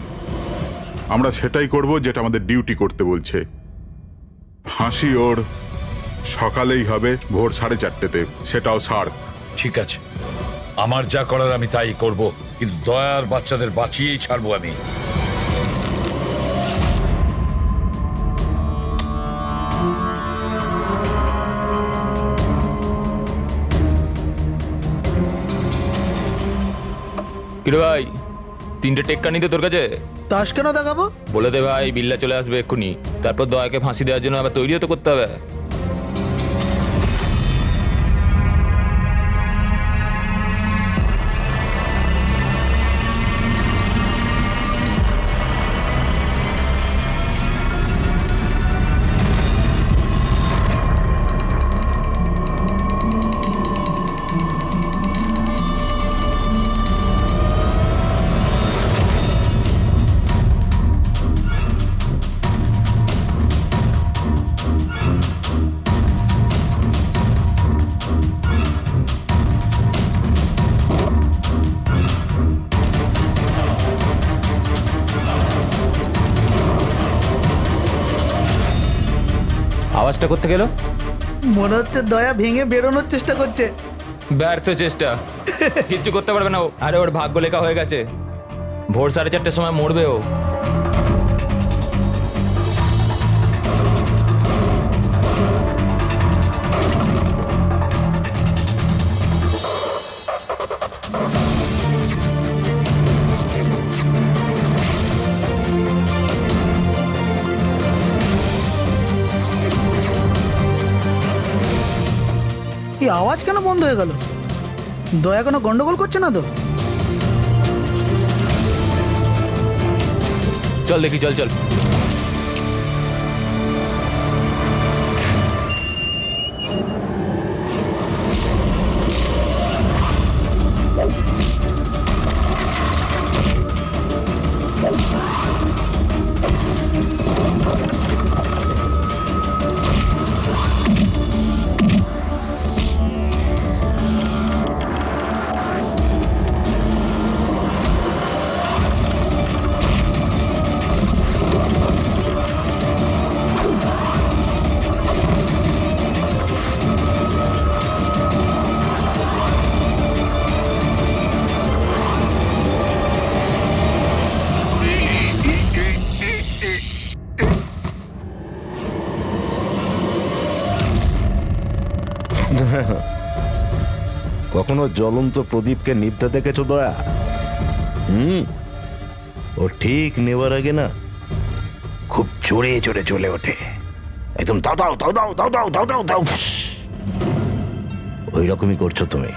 আমরা সেটাই করব যেটা আমাদের ডিউটি করতে বলছে। ফাঁসি ওর সকালেই হবে, ভোর 4:30-তে, সেটাও সার। ঠিক আছে, আমার যা করার আমি তাই করব, কিন্তু দয়ার বাচ্চাদের বাঁচিয়েই ছাড়বো আমি। কিরে ভাই, 3টে টেক্কা নিতে তোর কাছে? তাস কেন দেখাবো? বলে দে ভাই, বিল্লা চলে আসবে এক্ষুনি। তারপর দয়াকে ফাঁসি দেওয়ার জন্য আবার তৈরিও তো করতে হবে। আওয়াজটা করতে গেল? মনে হচ্ছে দয়া ভেঙে বেরোনোর চেষ্টা করছে। ব্যর্থ চেষ্টা, কিচ্ছু করতে পারবে না ও। আরে ওর ভাগ্য লেখা হয়ে গেছে, ভোর 4:30-র সময় মরবে ও। এই আওয়াজ কেন বন্ধ হয়ে গেল? দয়া কোনো গন্ডগোল করছে না তো? চল দেখি, চল চল। কখনো জ্বলন্ত প্রদীপকে নিভতে দেখেছো দয়া? ও ঠিক নেবার আগে না খুব জোরে জোরে চলে ওঠে, একদম দাও দাও দাও দাও দাও দাও দাও দাও দাও। ওই রকমই করছো তুমি।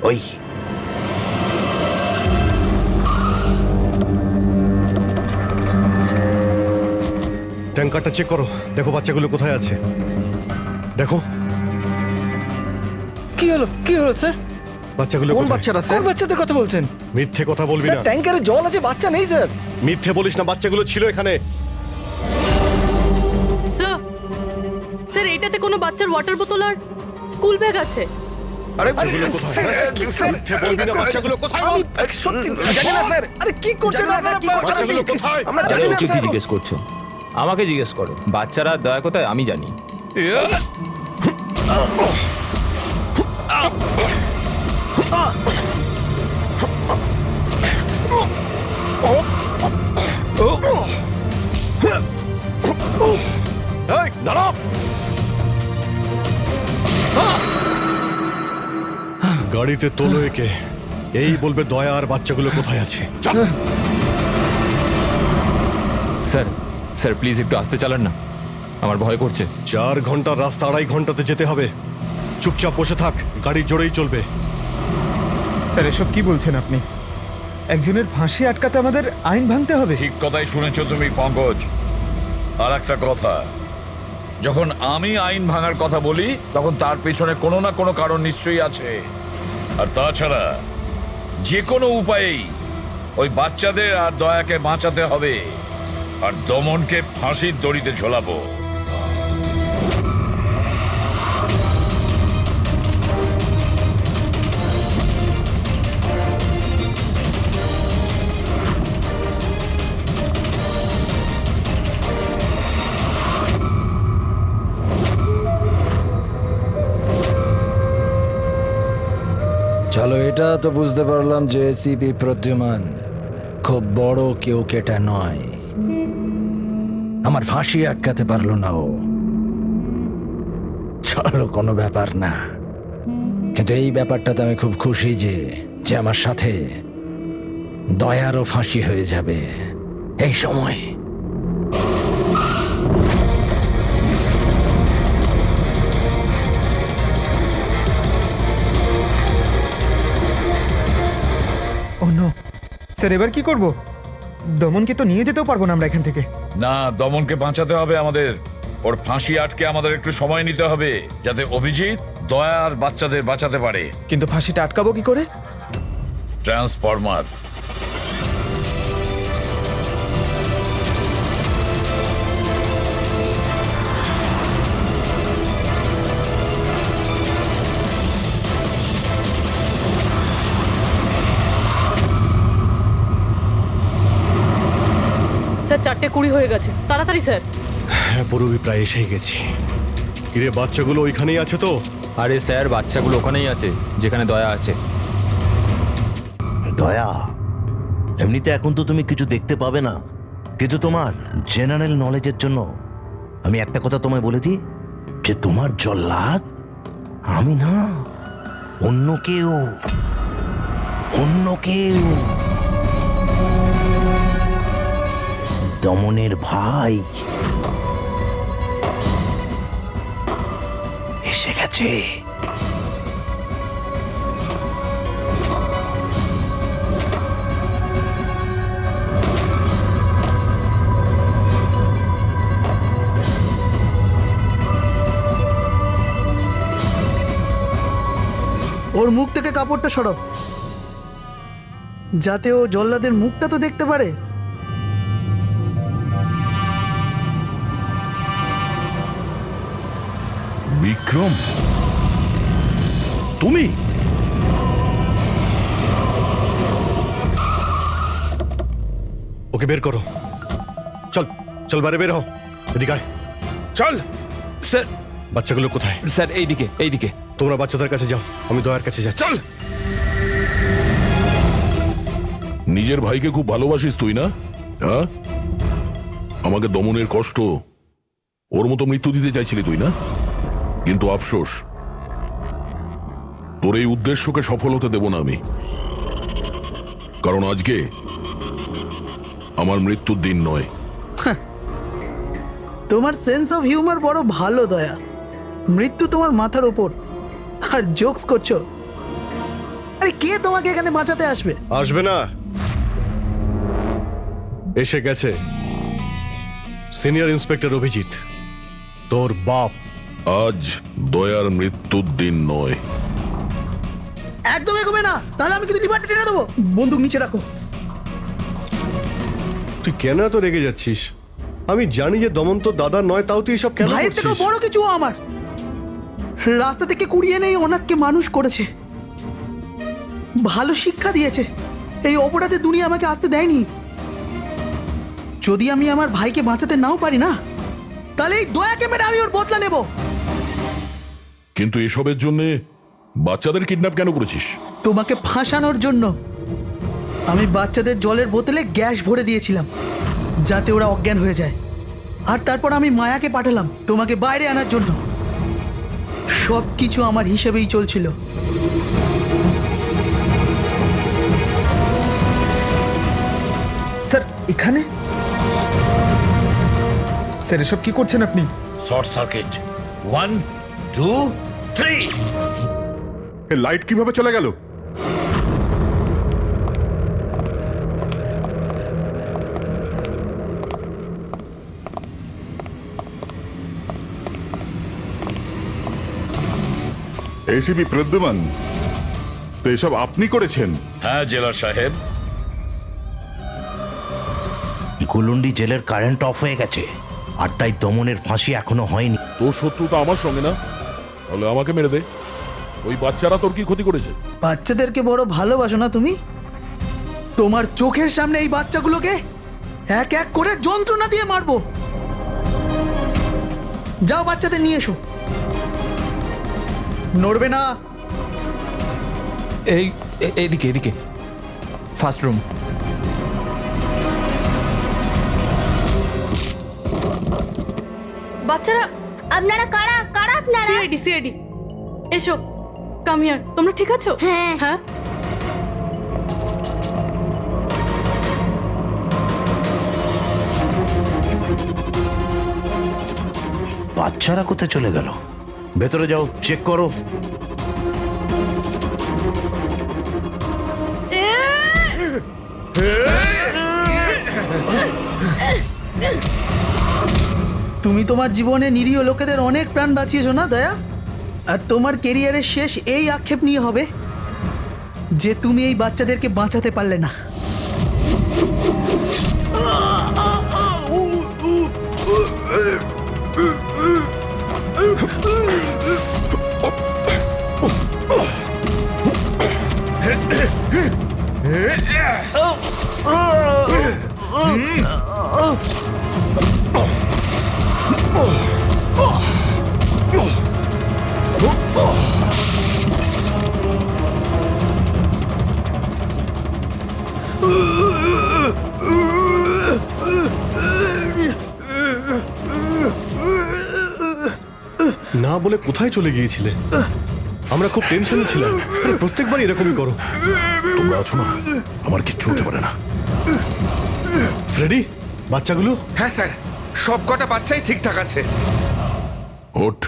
ওই ট্যাঙ্কারটা চেক করো, দেখো বাচ্চাগুলো কোথায় আছে। দেখো কি হলো কি হলো স্যার? বাচ্চাগুলো কোন কোথায়? বাচ্চারা স্যার? কোন বাচ্চাদের কথা বলছেন? মিথ্যে কথা বলবি স্যার না, ট্যাঙ্কারে জল আছে, বাচ্চা নেই স্যার। মিথ্যে বলিস না, বাচ্চাগুলো ছিল এখানে। স্যার স্যার এটাতে কোনো বাচ্চার ওয়াটার বোতল আর স্কুল ব্যাগ আছে। আরে মিথ্যে বলবি না, বাচ্চাগুলো কোথায় বল? সত্যি জানি না স্যার। আরে কি করছেন আপনারা? কি করছেন? বাচ্চাগুলো কোথায়? আমরা আরে জানি না ওকে কি স্যার। জিজ্ঞেস করছো? আমাকে জিজ্ঞেস করো। বাচ্চারা দয়া কোথায় আমি জানি। এই, দাঁড়াও। গাড়িতে তোলো একে, এই বলবে দয়া আর বাচ্চাগুলো কোথায় আছে। চল। স্যার স্যার প্লিজ একটু আস্তে চালান না, আমার ভয় করছে। 4 ঘন্টার রাস্তা 2.5 ঘন্টাতে যেতে হবে। চুপচাপ বসে থাক, গাড়ি জোরেই চলবে। স্যার এসব কি বলছেন আপনি? একজনের ফাঁসি আটকাতে আমাদের আইন ভাঙতে হবে? ঠিক কথাই শুনেছো তুমি পঙ্কজ। আর একটা কথা, যখন আমি আইন ভাঙার কথা বলি তখন তার পেছনে কোনো না কোনো কারণ নিশ্চয়ই আছে। আর তাছাড়া যে কোনো উপায়েই ওই বাচ্চাদের আর দয়াকে বাঁচাতে হবে, আর দমনকে ফাঁসির দড়িতে ঝোলাবো। চলো, এটা তো বুঝতে পারলাম যে এসিপি প্রদ্যুমান খুব বড় কেউ কেটা নয়। আমার ফাঁসি আটকাতে পারলো না ও। চলো, কোনো ব্যাপার না। কিন্তু এই ব্যাপারটাতে আমি খুব খুশি যে যে আমার সাথে দয়ারও ফাঁসি হয়ে যাবে এই সময়। ও নো স্যার, এবার কি করব? দমনকে তো নিয়ে যেতেও পারবো না আমরা এখান থেকে। না, দমনকে বাঁচাতে হবে আমাদের। ওর ফাঁসি আটকে আমাদের একটু সময় নিতে হবে, যাতে অভিজিৎ দয়া আর বাচ্চাদের বাঁচাতে পারে। কিন্তু ফাঁসিটা আটকাবো কি করে? ট্রান্সফরমার। স্যার 4:20 হয়ে গেছে, তাড়াতাড়ি স্যার। হ্যাঁ, পুরোই প্রায় এসেই গেছি। কিরে, বাচ্চাগুলো ওইখানেই আছে তো? আরে স্যার বাচ্চাগুলো ওখানেই আছে যেখানে দয়া আছে। দয়া, এমনিতে এখন তো তুমি কিছু দেখতে পাবে না, কিন্তু তোমার জেনারেল নলেজের জন্য আমি একটা কথা তোমায় বলে দিই, যে তোমার জল্লাদ আমি না, অন্য কেউ। অন্য কেউ। দমনের ভাই এসে গেছে। ওর মুখ থেকে কাপড়টা সরাও, যাতে ও জল্লাদের মুখটা তো দেখতে পারে। বিক্রম, তুমি? ওকে বের করো। চল চল, বাইরে বের হও। এদিকে আয়। চল। স্যার বাচ্চাগুলো কোথায়? স্যার এইদিকে এইদিকে। তোমরা বাচ্চাদের কাছে যাও, আমি দয়ার কাছে যাচ্ছি। চল। নিজের ভাইকে খুব ভালোবাসিস তুই না? হ্যাঁ, আমাকে দমনের কষ্ট, ওর মতো মৃত্যু দিতে চাইছিলি তুই না? কিন্তু আফসোস, তোর এই উদ্দেশ্যকে সফল হতে দেব না আমি, কারণ আজকে আমার মৃত্যুর দিন নয়। তোমার সেন্স অফ হিউমার বড় ভালো দয়া। মৃত্যু তোমার মাথার ওপর আর জোকস করছো। আরে কে তোমাকে এখানে বাঁচাতে আসবে? আসবে না, এসে গেছে সিনিয়র ইন্সপেক্টর অভিজিৎ, তোর বাপ। আজ দয়ার মৃত্যুর দিন নয়। একদম এগোবে না, তাহলে আমি কিন্তু ডিপার্টমেন্টে টেনে দেবো। বন্দুক নিচে রাখো। তুই কেন এত রেগে যাচ্ছিস? আমি জানি যে দমন তো দাদা নয়, তাও তুই এসব কেন ভাইয়ের থেকেও করছিস? বড় কিছু ও আমার। রাস্তা থেকে কুড়িয়ে নেই অনাথকে মানুষ করেছে, ভালো শিক্ষা দিয়েছে। এই অপরাধে দুনিয়া আমাকে আসতে দেয়নি। যদি আমি আমার ভাইকে বাঁচাতে নাও পারি না, তাহলে এই দয়াকে মেরে আমি ওর বদলা নেব। কিন্তু এসবের জন্য বাচ্চাদের কিডন্যাপ কেন করেছিস? তোমাকে ফাঁসানোর জন্য। আমি বাচ্চাদের জলের বোতলে গ্যাস ভরে দিয়েছিলাম যাতে ওরা অজ্ঞান হয়ে যায়, আর তারপর আমি মায়াকে পাঠালাম তোমাকে বাইরে আনার জন্য। সব কিছু আমার হিসেবেই চলছিল। স্যার এখানে? স্যার এসব কি করছেন আপনি? Short circuit 1 2 3। এই লাইট কিভাবে চলে গেল? এসিপি প্রদ্যুমান, তো এসব আপনি করেছেন? হ্যাঁ জেলার সাহেব। গুলুন্ডি জেলের কারেন্ট অফ হয়ে গেছে, আর তাই দমনের ফাঁসি এখনো হয়নি। তোর শত্রুতা আমার সঙ্গে না, তাহলে আমাকে মেরে দে। ওই বাচ্চারা তোর কি ক্ষতি করেছে? বাচ্চাদেরকে বড় ভালোবাসো না তুমি? তোমার চোখের সামনে এই বাচ্চাগুলোকে এক এক করে যন্ত্রণা দিয়ে মারবো। যাও বাচ্চাদের নিয়ে এসো। নড়বে না। এইদিকে এদিকে, ফার্স্ট রুম। বাচ্চারা, আপনারা কারা কারা আপনারা? সিআইডি এসো, কাম হিয়ার। তোমরা ঠিক আছো? হ্যাঁ। হ্যাঁ। বাচ্চারা কোথায় চলে গেল? ভেতরে যাও, চেক করো। তুমি তোমার জীবনে নিরীহ লোকেদের অনেক প্রাণ বাঁচিয়েছো না দয়া? আর তোমার কেরিয়ারের শেষ এই আক্ষেপ নিয়ে হবে যে তুমি এই বাচ্চাদেরকে বাঁচাতে পারলে না। না বলে কোথায় চলে গিয়েছিলে? আমরা খুব টেনশনে ছিলাম। আরে প্রত্যেকবার এরকমই করো। তোমরা আছো না, আমার কিচ্ছু হতে পারে না। ফ্রেডি, বাচ্চাগুলো? হ্যাঁ স্যার, সব কটা বাচ্চাই ঠিকঠাক আছে। ওঠ,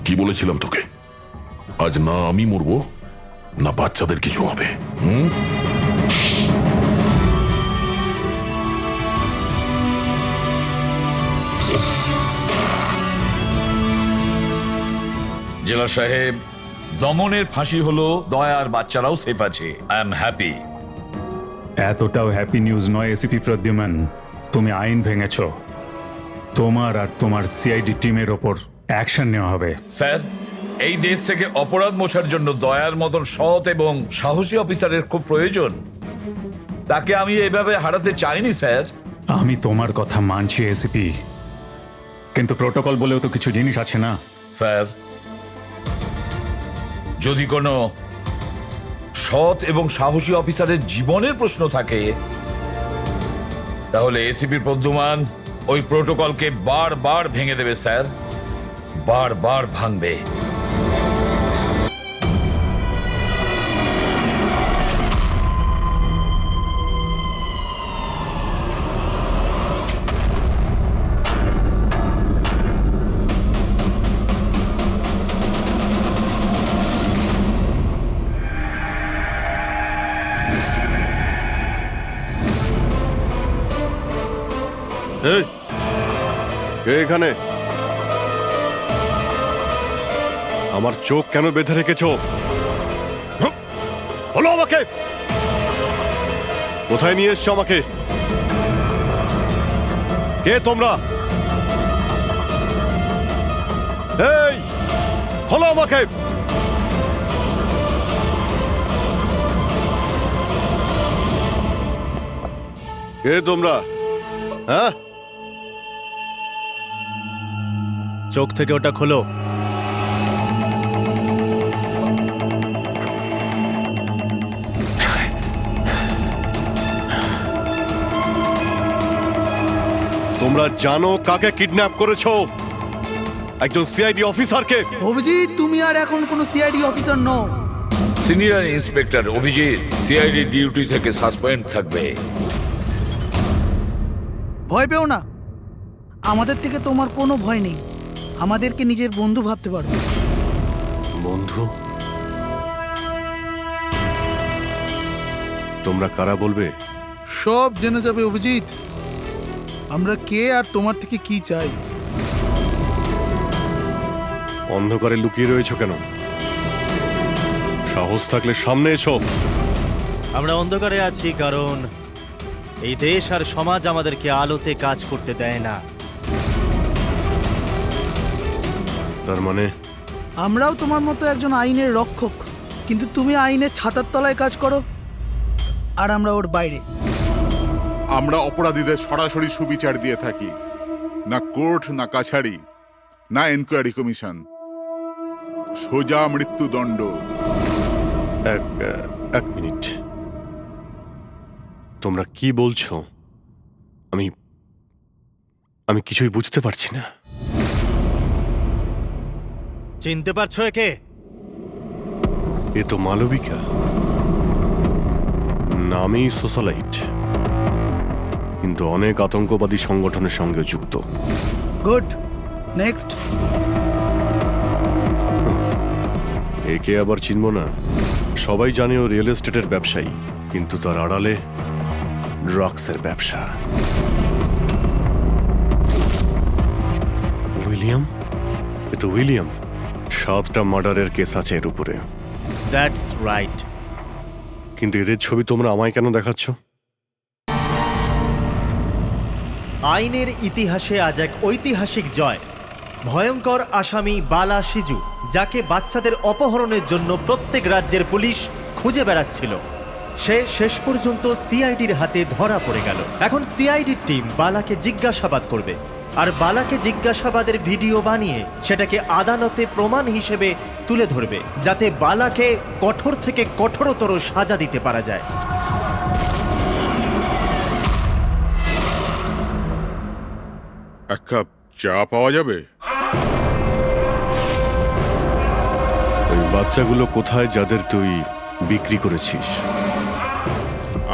কি বলেছিলাম তোকে? আজ না আমি মরবো, না বাচ্চাদের কিছু হবে। জেলা সাহেব, দমনের ফাঁসি হলো, দয়ার বাচ্চারাও সেফ আছে। I am happy. এতটাও হ্যাপি নিউজ নয় এসিপি প্রদ্যুমান। তুমি আইন ভেঙেছ। তোমার আর তোমার সিআইডি টিমের ওপর অ্যাকশন নেওয়া হবে। স্যার, এই দেশ থেকে অপরাধ মোছার জন্য দয়ার মতন সৎ এবং সাহসী অফিসারের খুব প্রয়োজন। তাকে আমি এভাবে হারাতে চাইনি স্যার। আমি তোমার কথা মানছি এসিপি, কিন্তু প্রোটোকল বলেও তো কিছু জিনিস আছে না? স্যার, যদি কোনো সৎ এবং সাহসী অফিসারের জীবনের প্রশ্ন থাকে, তাহলে এসিপি প্রদ্যুমান ওই প্রোটোকলকে বারবার ভেঙে দেবে স্যার, বারবার ভাঙবে। এই কে এখানে? আমার চোখ কেন বেঁধে রেখেছো? বলো আমাকে, কোথায় নিয়ে এসছো আমাকে? কে তোমরা? এই বলো আমাকে। কে তোমরা? হ্যাঁ, চোখ থেকে ওটা খোলো। তোমরা জানো কাকে কিডন্যাপ করেছো? একজন সিআইডি অফিসারকে। অভিজিৎ, তুমি আর এখন কোনো সিআইডি অফিসার নও। Senior inspector Abhijit CID duty থেকে সাসপেন্ড থাকবে। ভয় পেও না, আমাদের থেকে তোমার কোনো ভয় নেই। আমাদেরকে নিজের বন্ধু ভাবতে পারো। বন্ধু? তোমরা কারা বলবে? সব জেনে যাবে অভিজিৎ, আমরা কে আর তোমার থেকে কি চাই। অন্ধকারে লুকিয়ে রয়েছো কেন? সাহস থাকলে সামনে এসো। আমরা অন্ধকারে আছি কারণ এই দেশ আর সমাজ আমাদেরকে আলোতে কাজ করতে দেয় না। তার মানে আমরাও তোমার মতো একজন আইনের রক্ষক, কিন্তু তুমি আইনের ছাতার তলায় কাজ করো আর আমরা ওর বাইরে। আমরা অপরাধীদের সরাসরি সুবিচার দিয়ে থাকি, না কোর্ট, না কাছারি, না এনকোয়ারি কমিশন, সোজা মৃত্যুদণ্ড। এক মিনিট, তোমরা কি বলছো? আমি কিছুই বুঝতে পারছি না। চিনতে পারছো একে? এ তো মালবিকা, নামেই সোশ্যালাইট, কিন্তু অনেক আতঙ্কবাদী সংগঠনের সঙ্গে যুক্ত। Good, next. একে আবার চিনব না? সবাই জানে ও রিয়েল এস্টেটের ব্যবসায়ী, কিন্তু তার আড়ালে ড্রাগসের ব্যবসা। উইলিয়াম? এ তো উইলিয়াম। 7টা মার্ডারের কেস আছে এর উপরে। That's right. কিন্তু এদের ছবি তোমরা আমায় কেন দেখাচ্ছ? আইনের ইতিহাসে আজ এক ঐতিহাসিক জয়। ভয়ঙ্কর আসামি বালা সিজু, যাকে বাচ্চাদের অপহরণের জন্য প্রত্যেক রাজ্যের পুলিশ খুঁজে বেড়াচ্ছিল, সে শেষ পর্যন্ত সিআইডির হাতে ধরা পড়ে গেল। এখন সিআইডির টিম বালাকে জিজ্ঞাসাবাদ করবে, আর বালাকে জিজ্ঞাসাবাদের ভিডিও বানিয়ে সেটাকে আদালতে প্রমাণ হিসেবে তুলে ধরবে, যাতে বালাকে কঠোর থেকে কঠোরতর সাজা দিতে পারা যায়। এক কাপ চা পাওয়া যাবে? ওই বাচ্চাগুলো কোথায় যাদের তুই বিক্রি করেছিস?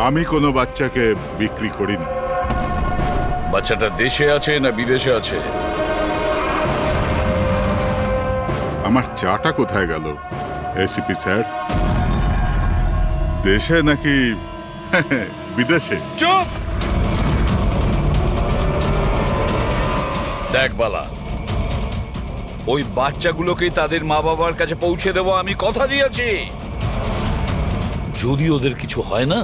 আমি কোনো বাচ্চাকে বিক্রি করিনি। বাচ্চাটা দেশে আছে না বিদেশে আছে? আমার চাটা কোথায় গেল এসিপি স্যার? দেশে নাকি বিদেশে? চুপ! দেখ বালা, ওই বাচ্চাগুলোকে তাদের মা বাবার কাছে পৌঁছে দেবো, আমি কথা দিয়েছি। যদি ওদের কিছু হয় না,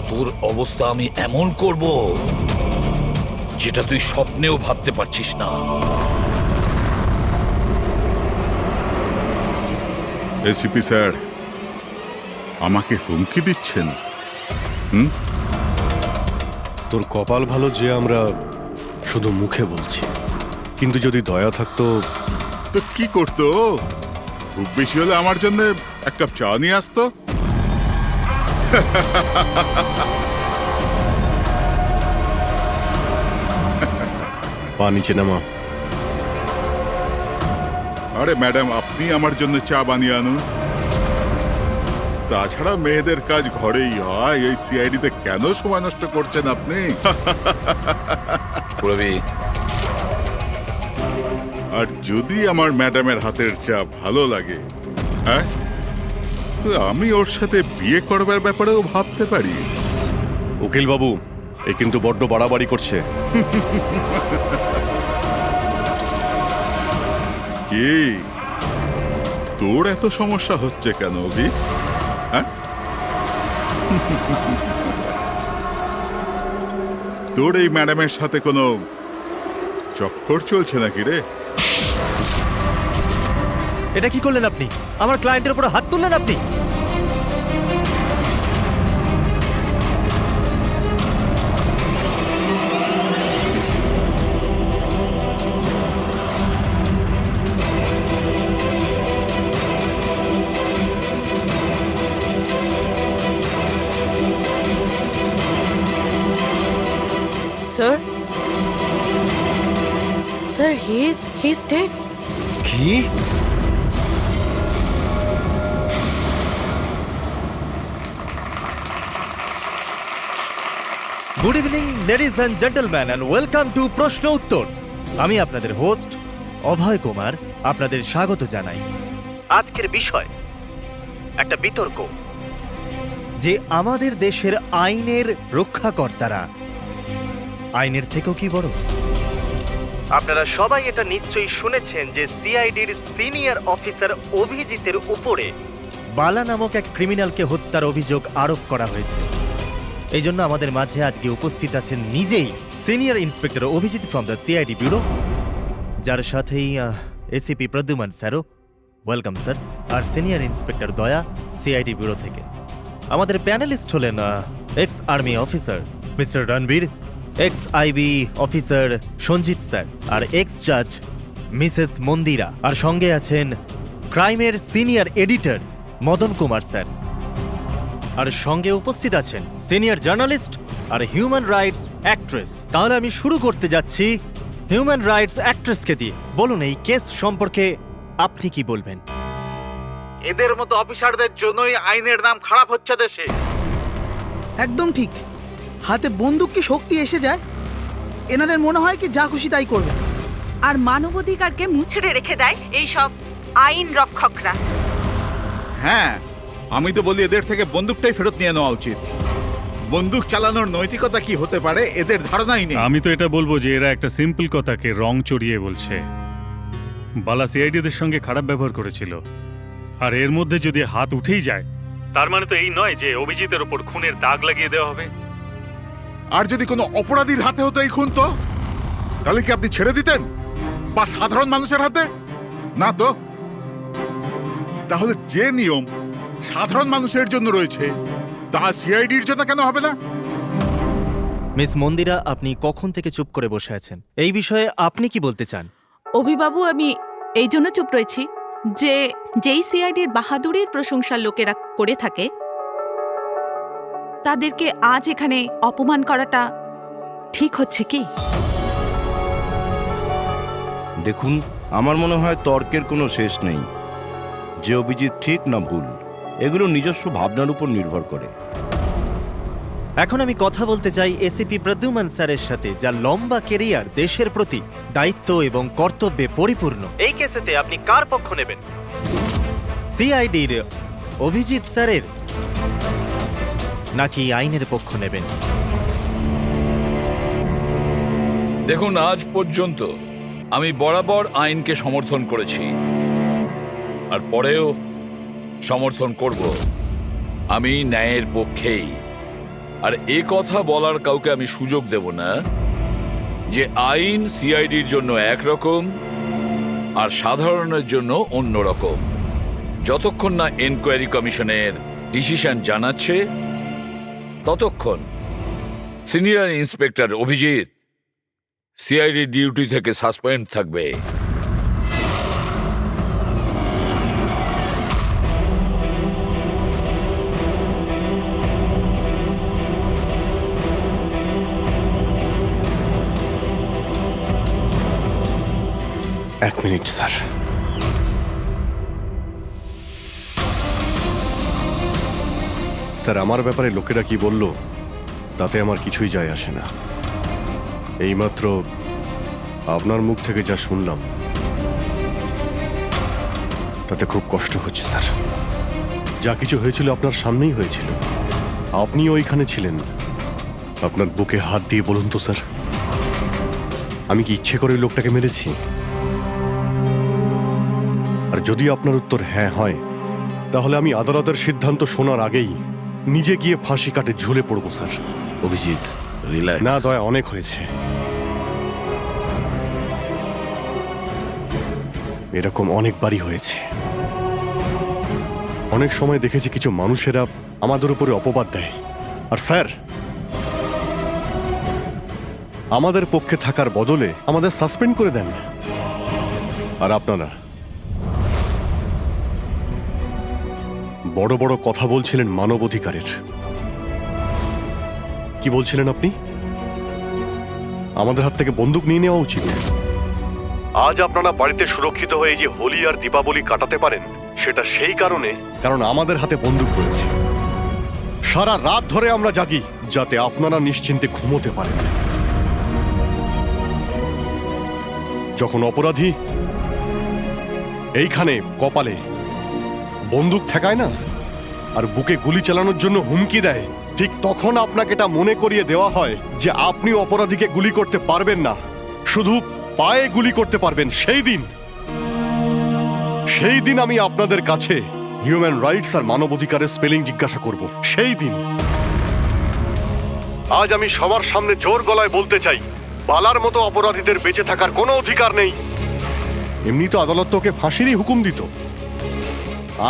তোর অবস্থা আমি এমন করব যেটা তুই স্বপ্নেও ভাবতে পারছিস না। এসিপি স্যার, আমাকে হুমকি দিচ্ছেন? তোর কপাল ভালো যে আমরা শুধু মুখে বলছি, কিন্তু যদি দয়া থাকতো তো কি করতো? খুব বেশি হলে আমার জন্য এক কাপ চা নিয়ে আসতো। পা নিচে নামা। আরে ম্যাডাম, আপনি আমার জন্য চা বানিয়ে আনুন। তাছাড়া মেয়েদের কাজ ঘরেই হয়, এই সিআইডিতে কেন সময় নষ্ট করছেন আপনি? আর যদি আমার ম্যাডামের হাতের চা ভালো লাগে, হ্যাঁ, তো আমি ওর সাথে বিয়ে করবার ব্যাপারেও ভাবতে পারি। উকিল বাবু, এ কিন্তু বড্ড বাড়াবাড়ি করছে। কি তোর এত সমস্যা হচ্ছে কেন অভি? হ্যাঁ, তোর এই ম্যাডামের সাথে কোনো চক্কর চলছে নাকি রে? এটা কি করলেন আপনি? আমার ক্লায়েন্টের উপর হাত তুললেন আপনি? Sir, sir, he is dead. কি? Good evening ladies and gentleman and welcome to প্রশ্ন উত্তর। আমি আপনাদের হোস্ট অভয় কুমার আপনাদের স্বাগত জানাই। আজকের বিষয় একটা বিতর্ক যে আমাদের দেশের আইনের রক্ষাকর্তারা আইনের থেকেও কি বড়। আপনারা সবাই এটা নিশ্চয়ই শুনেছেন যে সিআইডির সিনিয়র অফিসার অভিজিতের উপরে বালা নামক এক ক্রিমিনালকে হত্যার অভিযোগ আরোপ করা হয়েছে। এই জন্য আমাদের মাঝে আজকে উপস্থিত আছেন নিজেই senior inspector Abhijit from the CID bureau, যার সাথেই এসিপি প্রদ্যুমান স্যারও, ওয়েলকাম স্যার, আর senior inspector Daya CID bureau থেকে। আমাদের প্যানেলিস্ট হলেন ex army officer mister Ranbir, ex IB officer Sanjit sir, আর এক্স জাজ মিসেস মন্দিরা, আর সঙ্গে আছেন ক্রাইমের senior editor Madan Kumar sir, আর সঙ্গে উপস্থিত আছেন সিনিয়র জার্নালিস্ট আর হিউম্যান রাইটস অ্যাক্ট্রেস। তাহলে আমি শুরু করতে যাচ্ছি হিউম্যান রাইটস অ্যাক্ট্রেসকে দিয়ে। বলুন, এই কেস সম্পর্কে আপনি কি বলবেন? এদের মতো অফিসারদের জন্যই আইনের নাম খারাপ হচ্ছে দেশে। একদম ঠিক। হাতে বন্দুক কি শক্তি এসে যায়? এনাদের মনে হয় কি যা খুশি তাই করবে, আর মানবাধিকারকে মুচড়ে রেখে দেয় এই সব আইন রক্ষকরা। হ্যাঁ, আমি তো বলি এদের থেকে বন্দুকটাই ফেরত নিয়ে নেওয়া উচিত। বন্দুক চালানোর নৈতিকতা কি হতে পারে এদের ধারণাই নেই। আমি তো এটা বলবো যে এরা একটা সিম্পল কথাকে রং চড়িয়ে বলছে। বালা সিআইডিদের সঙ্গে খারাপ ব্যবহার করেছিল, আর এর মধ্যে যদি হাত উঠেই যায় তার মানে তো এই নয় যে অভিজিতের ওপর খুনের দাগ লাগিয়ে দেওয়া হবে। আর যদি কোনো অপরাধীর হাতে হতো এই খুন, তো তাহলে কি আপনি ছেড়ে দিতেন? বা সাধারণ মানুষের হাতে? না তো। তাহলে যে নিয়ম সাধারণ মানুষের জন্য রয়েছে তা সিআইডির জন্য কেন হবে না? মিস মন্দিরা, আপনি কখন থেকে চুপ করে বসে আছেন? এই বিষয়ে আপনি কি বলতে চান? অভিবাবু, আমি এই জন্য চুপ রয়েছি যে যেই সিআইডির বাহাদুরির প্রশংসা লোকেরা করে থাকে তাদেরকে আজ এখানে অপমান করাটা ঠিক হচ্ছে কি? দেখুন, আমার মনে হয় তর্কের কোনো শেষ নেই। যে অভিজিৎ ঠিক না ভুল, এগুলো নিজস্ব ভাবনার উপর নির্ভর করে। এখন আমি কথা বলতে চাই এসিপি প্রদ্যুমান স্যারের সাথে, যার লম্বা কেরিয়ার দেশের প্রতি দায়িত্ব এবং কর্তব্যে পরিপূর্ণ। এই কেসেতে আপনি কার পক্ষ নেবেন? সিআইডির অভিজিৎ স্যারের নাকি আইনের পক্ষ নেবেন? দেখুন, আজ পর্যন্ত আমি বরাবর আইনকে সমর্থন করেছি, আর পরেও সমর্থন করব। আমি ন্যায়ের পক্ষেই। আর এ কথা বলার কাউকে আমি সুযোগ দেব না যে আইন সিআইডির জন্য একরকম আর সাধারণের জন্য অন্য রকম। যতক্ষণ না এনকোয়ারি কমিশনের ডিসিশন জানাচ্ছে ততক্ষণ senior inspector Abhijit CID duty থেকে সাসপেন্ড থাকবে। এক মিনিট স্যার। স্যার, আমার ব্যাপারে লোকেরা কি বলল তাতে আমার কিছুই যায় আসে না। এইমাত্র আপনার মুখ থেকে যা শুনলাম তাতে খুব কষ্ট হচ্ছে স্যার। যা কিছু হয়েছিল আপনার সামনেই হয়েছিল, আপনি ওইখানে ছিলেন। আপনার বুকে হাত দিয়ে বলুন তো স্যার, আমি কি ইচ্ছে করে ওই লোকটাকে মেরেছি? আর যদি আপনার উত্তর হ্যাঁ হয়, তাহলে আমি আদালতের সিদ্ধান্ত শোনার আগেই নিজে গিয়ে ফাঁসি কাটে ঝুলে পড়বো স্যার। অভিজিৎ, রিল্যাক্স। না দয়া, অনেক হয়েছে। এরকম অনেকবারই হয়েছে। অনেক সময় দেখেছি কিছু মানুষেরা আমাদের উপরে অপবাদ দেয়, আর স্যার আমাদের পক্ষে থাকার বদলে আমাদের সাসপেন্ড করে দেন। আর আপনারা বড় বড় কথা বলছিলেন মানবাধিকারের। কি বলছিলেন আপনি? আমাদের হাত থেকে বন্দুক নিয়ে নেওয়া উচিত। আজ আপনারা বাড়িতে সুরক্ষিত হয়ে যে হোলি আর দীপাবলি কাটাতে পারেন, সেটা সেই কারণে কারণ আমাদের হাতে বন্দুক রয়েছে। সারা রাত ধরে আমরা জাগি যাতে আপনারা নিশ্চিন্তে ঘুমোতে পারেন। যখন অপরাধী এইখানে কপালে বন্দুক ঠেকায় না আর বুকে গুলি চালানোর জন্য হুমকি দেয়, ঠিক তখন আপনাকে এটা মনে করিয়ে দেওয়া হয় যে আপনি অপরাধীকে গুলি করতে পারবেন না, শুধু পায়ে গুলি করতে পারবেন। সেই দিন আমি আপনাদের কাছে হিউম্যান রাইটস আর মানবাধিকারের স্পেলিং জিজ্ঞাসা করব। সেই দিন। আজ আমি সবার সামনে জোর গলায় বলতে চাই, বালার মতো অপরাধীদের বেঁচে থাকার কোনো অধিকার নেই। এমনি তো আদালত তো ওকে ফাঁসিরই হুকুম দিত।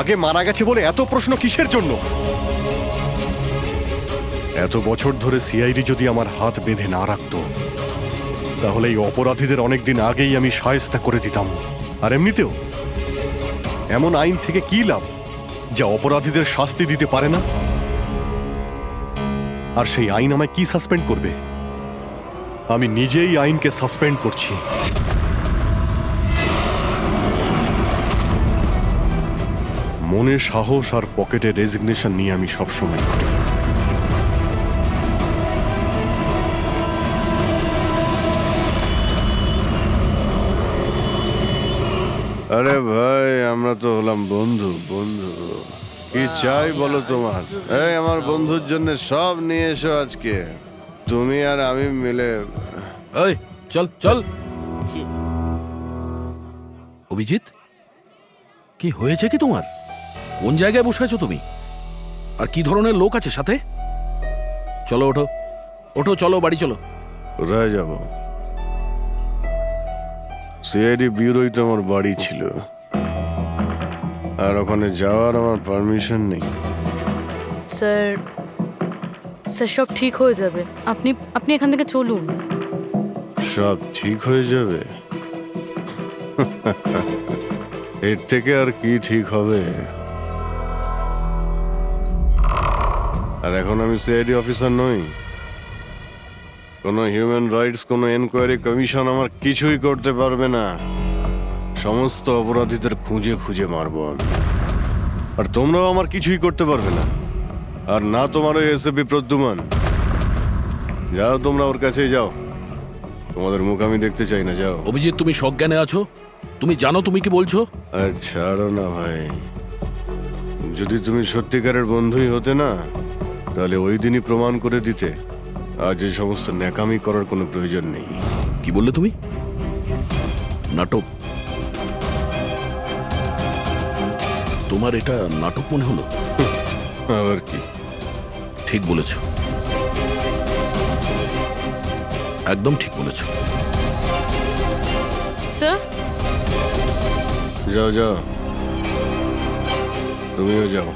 আগে মারা গেছে বলে এত প্রশ্ন কিসের জন্য? এত বছর ধরে সিআইডি যদি আমার হাত বেঁধে না রাখতো, তাহলে এই অপরাধীদের অনেকদিন আগেই আমি শায়েস্তা করে দিতাম। আর এমনিতেও এমন আইন থেকে কি লাভ যা অপরাধীদের শাস্তি দিতে পারে না? আর সেই আইন আমায় কি সাসপেন্ড করবে? আমি নিজেই আইনকে সাসপেন্ড করছি। মনে সাহস আর পকেটে রেজিগনেশন নিয়ে আমি সবসময় ঘুরি। আরে ভাই, আমরা তো হলাম বন্ধু। কি চাই বলো তোমার? এই আমার বন্ধুর জন্য সব নিয়ে এসো আজকে, তুমি আর আমি মিলে। এই চল চল। অভিজিৎ, কি হয়েছে কি তোমার? কোন জায়গায় বসে আছো তুমি? আর কি ধরনের লোক আছে সাথে? চলো ওঠো ওঠো, চলো বাড়ি চলো। কোথায় যাব? সিআইডি ব্যুরোই তো আমার বাড়ি ছিল, আর ওখানে যাওয়ার আমার পারমিশন নেই। স্যার সব ঠিক হয়ে যাবে। আপনি এখান থেকে চলুন। সব ঠিক হয়ে যাবে? এর থেকে আর কি ঠিক হবে? আর এখন আমি সিআইডি অফিসার নই। কোনো হিউম্যান রাইটস, কোনো এনকোয়ারি কমিশন আমার কিছুই করতে পারবে না। সমস্ত অপরাধীদের খুঁজে খুঁজে মারবো আমি, আর তোমরাও আমার কিছুই করতে পারবে না। আর না তোমার ওই এসএপি প্রদ্যুমান। যাও তোমরা ওর কাছেই যাও, তোমাদের মুখ আমি দেখতে চাই না। যাও। অভিজিৎ, তুমি সজ্ঞানে আছো? তুমি জানো তুমি কি বলছো? আর ছাড়ো না ভাই, যদি তুমি সত্যিকারের বন্ধুই হতে না, তাহলে ওই দিনই প্রমাণ করে দিতে আজ এই সমস্ত ন্যাকামি করার কোনো প্রয়োজন নেই। কি বললে তুমি? নাটক? তোমার এটা নাটক মনে হলো? আবার কি? ঠিক বলেছ, একদম ঠিক বলেছ। স্যার যাও যাও, তুমিও যাও।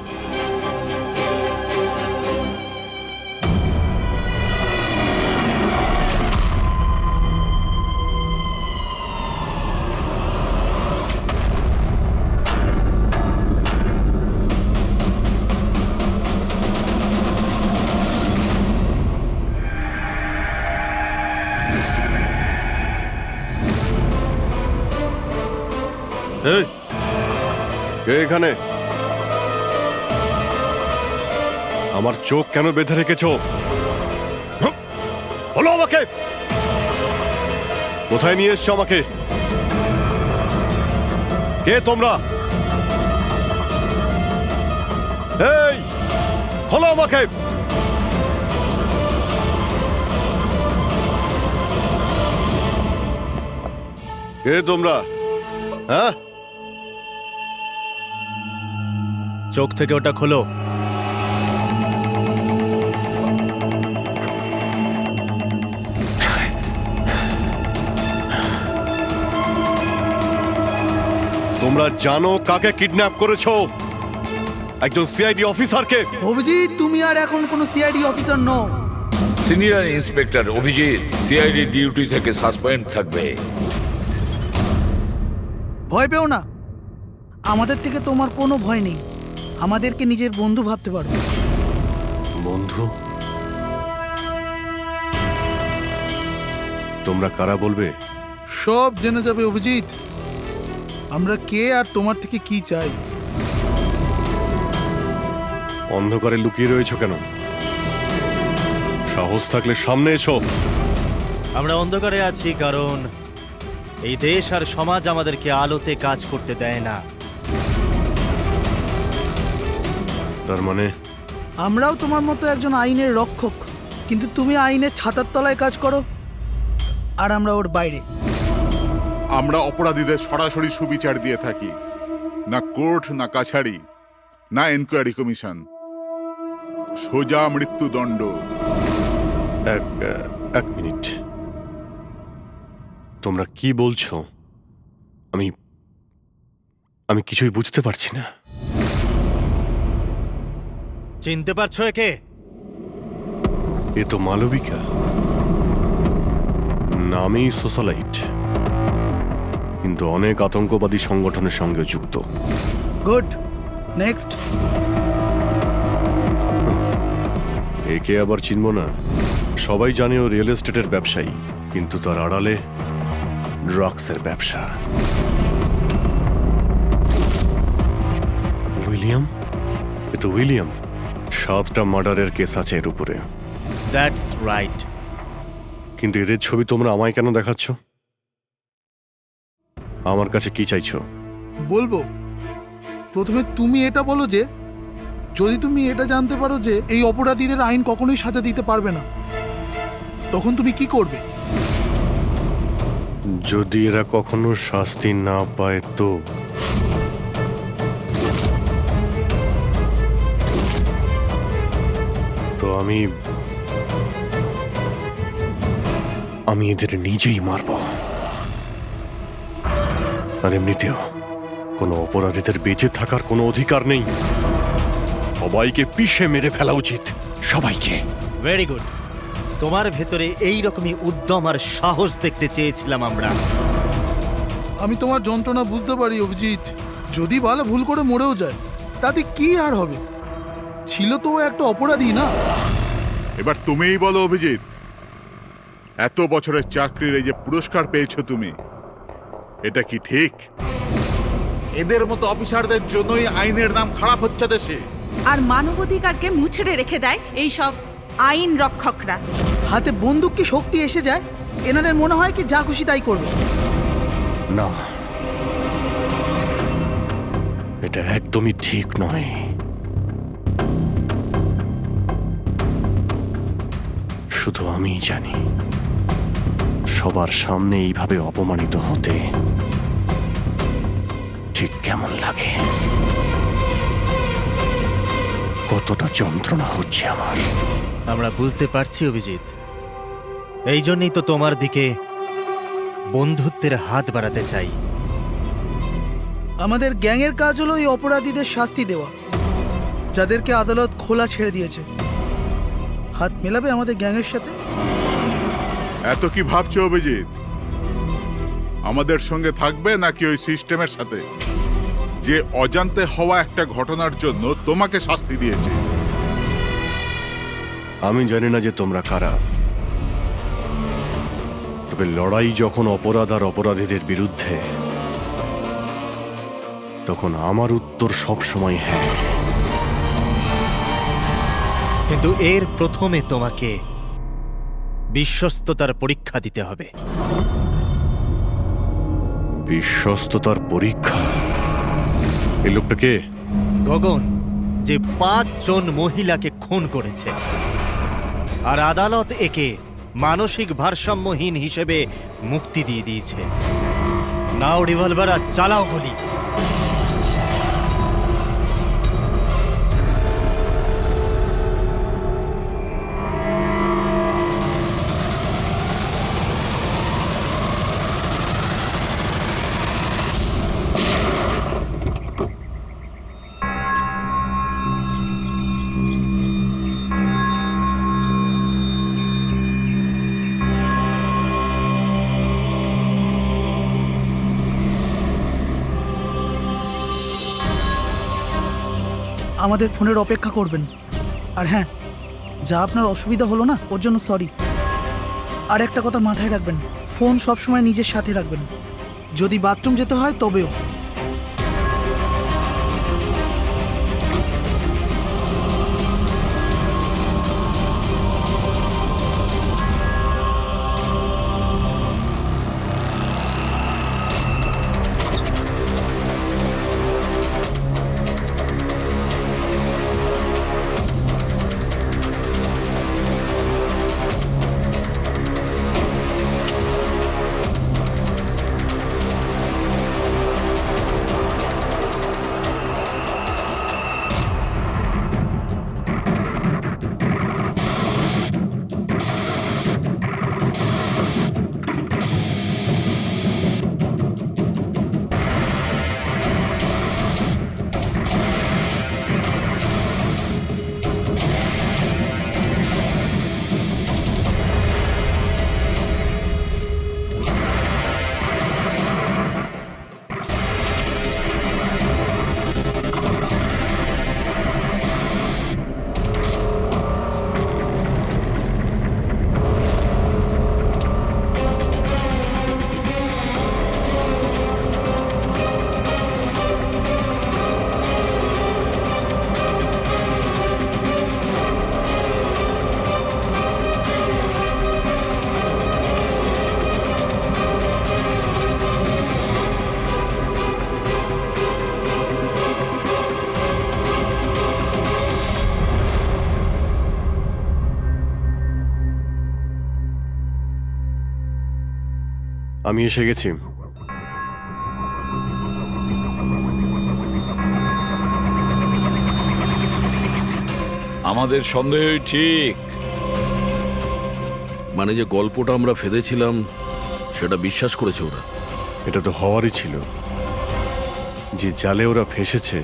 এই, কে এখানে? আমার চোখ কেন বেঁধে রেখেছো? বলো আমাকে, কোথায় নিয়ে এসছো আমাকে? কে তোমরা? এই, বলো আমাকে। কে তোমরা? হ্যাঁ, চোখ থেকে ওটা খোলো। তোমরা জানো কাকে কিডন্যাপ করেছো? একজন সিআইডি অফিসারকে। অভিজিৎ, তুমি আর এখন কোনো সিআইডি অফিসার নও। Senior inspector Abhijit CID duty থেকে সাসপেন্ড থাকবে। ভয় পেও না, আমাদের থেকে তোমার কোনো ভয় নেই। আমাদেরকে নিজের বন্ধু ভাবতে পারো। বন্ধু? তোমরা কারা বলবে? সব জেনে যাবে অভিজিৎ, আমরা কে আর তোমার থেকে কি চাই। অন্ধকারে লুকিয়ে রয়েছো কেন? সাহস থাকলে সামনে এসো। আমরা অন্ধকারে আছি কারণ এই দেশ আর সমাজ আমাদেরকে আলোতে কাজ করতে দেয় না। তার মানে আমরাও তোমার মতো একজন আইনের রক্ষক, কিন্তু তুমি আইনের ছাতার তলায় কাজ করো আর আমরা ওর বাইরে। আমরা অপরাধীদের সরাসরি সুবিচার দিয়ে থাকি, না কোর্ট, না কাছারি, না এনকোয়ারি কমিশন, সোজা মৃত্যুদণ্ড। এক মিনিট, তোমরা কি বলছো? আমি কিছুই বুঝতে পারছি না। চিনতে পারছো একে? এ তো মালবিকা, নামেই সোশ্যালাইট, কিন্তু অনেক আতঙ্কবাদী সংগঠনের সঙ্গে যুক্ত। Good, next. একে আবার চিনব না? সবাই জানে ও রিয়েল এস্টেটের ব্যবসায়ী, কিন্তু তার আড়ালে ড্রাগসের ব্যবসা। উইলিয়াম? এ তো উইলিয়াম। 7টা মার্ডারের কেস আছে এর উপরে। That's right. কিন্তু এদের ছবি তোমরা আমায় কেন দেখাচ্ছ? আমার কাছে কি চাইছো? বলবো, প্রথমে তুমি এটা বলো যে যদি তুমি এটা জানতে পারো যে এই অপরাধীদের আইন কখনোই সাজা দিতে পারবে না, তখন তুমি কি করবে? যদি এরা কখনো শাস্তি না পায় তো আমি এদের নিজেই মারব। আর এমনিতেও কোনো অপরাধীদের বেঁচে থাকার কোনো অধিকার নেই। সবাইকে পিষে মেরে ফেলা উচিত, সবাইকে। Very good. তোমার ভেতরে এই রকমই উদ্যম আর সাহস দেখতে চেয়েছিলাম আমরা। আমি তোমার যন্ত্রণা বুঝতে পারি অভিজিৎ। যদি বালা ভুল করে মরেও যায় তাতে কি আর হবে? ছিল তো ও একটা অপরাধী, না? এবার তুমিই বলো অভিজিৎ, এত বছরের চাকরির এই যে পুরস্কার পেয়েছো তুমি, এটা কি ঠিক? এদের মতো অফিসারদের জন্যই আইনের নাম খারাপ হচ্ছে দেশে। আর মানবাধিকারকে মুছড়ে রেখে দেয় এই সব আইন রক্ষকরা। হাতে বন্দুক কি শক্তি এসে যায়? এনাদের মনে হয় কি যা খুশি তাই করবে? না, এটা একদমই ঠিক নয়। শুধু আমিই জানি সবার সামনে এইভাবে অপমানিত হতে ঠিক কেমন লাগে, কতটা যন্ত্রণা হচ্ছে আমার। আমরা বুঝতে পারছি অভিজিৎ, এই জন্যই তো তোমার দিকে বন্ধুত্বের হাত বাড়াতে চাই। আমাদের গ্যাংয়ের কাজ হলো এই অপরাধীদের শাস্তি দেওয়া, যাদেরকে আদালত খোলা ছেড়ে দিয়েছে। হাত মেলাবে আমাদের গ্যাংয়ের সাথে? এত কি ভাবছো অভিজিৎ? আমাদের সঙ্গে থাকবে নাকি ওই সিস্টেমের সাথে, যে অজান্তে হওয়া একটা ঘটনার জন্য তোমাকে শাস্তি দিয়েছে? আমি জানি না যে তোমরা কারা, তবে লড়াই যখন অপরাধ আর অপরাধীদের বিরুদ্ধে, তখন আমার উত্তর সবসময় হ্যাঁ। কিন্তু এর প্রথমে তোমাকে বিশ্বস্ততার পরীক্ষা দিতে হবে। বিশ্বস্ততার পরীক্ষা? এই লোকটা কে? গগন, যে 5 জন মহিলাকে খুন করেছে, আর আদালত একে মানসিক ভারসাম্যহীন হিসেবে মুক্তি দিয়ে দিয়েছে। নাও রিভলভার আর চালাও গুলি। আমাদের ফোনের অপেক্ষা করবেন। আর হ্যাঁ, যা আপনার অসুবিধা হলো না ওর জন্য সরি। আর একটা কথা মাথায় রাখবেন, ফোন সবসময় নিজের সাথে রাখবেন, যদি বাথরুম যেতে হয় তবেও। আমি এসে গেছি। আমাদের সন্দেহই ঠিক। মানে যে গল্পটা আমরা ফেলেছিলাম সেটা বিশ্বাস করেছে ওরা। এটা তো হওয়ারই ছিল। যে জালে ওরা ফেসেছে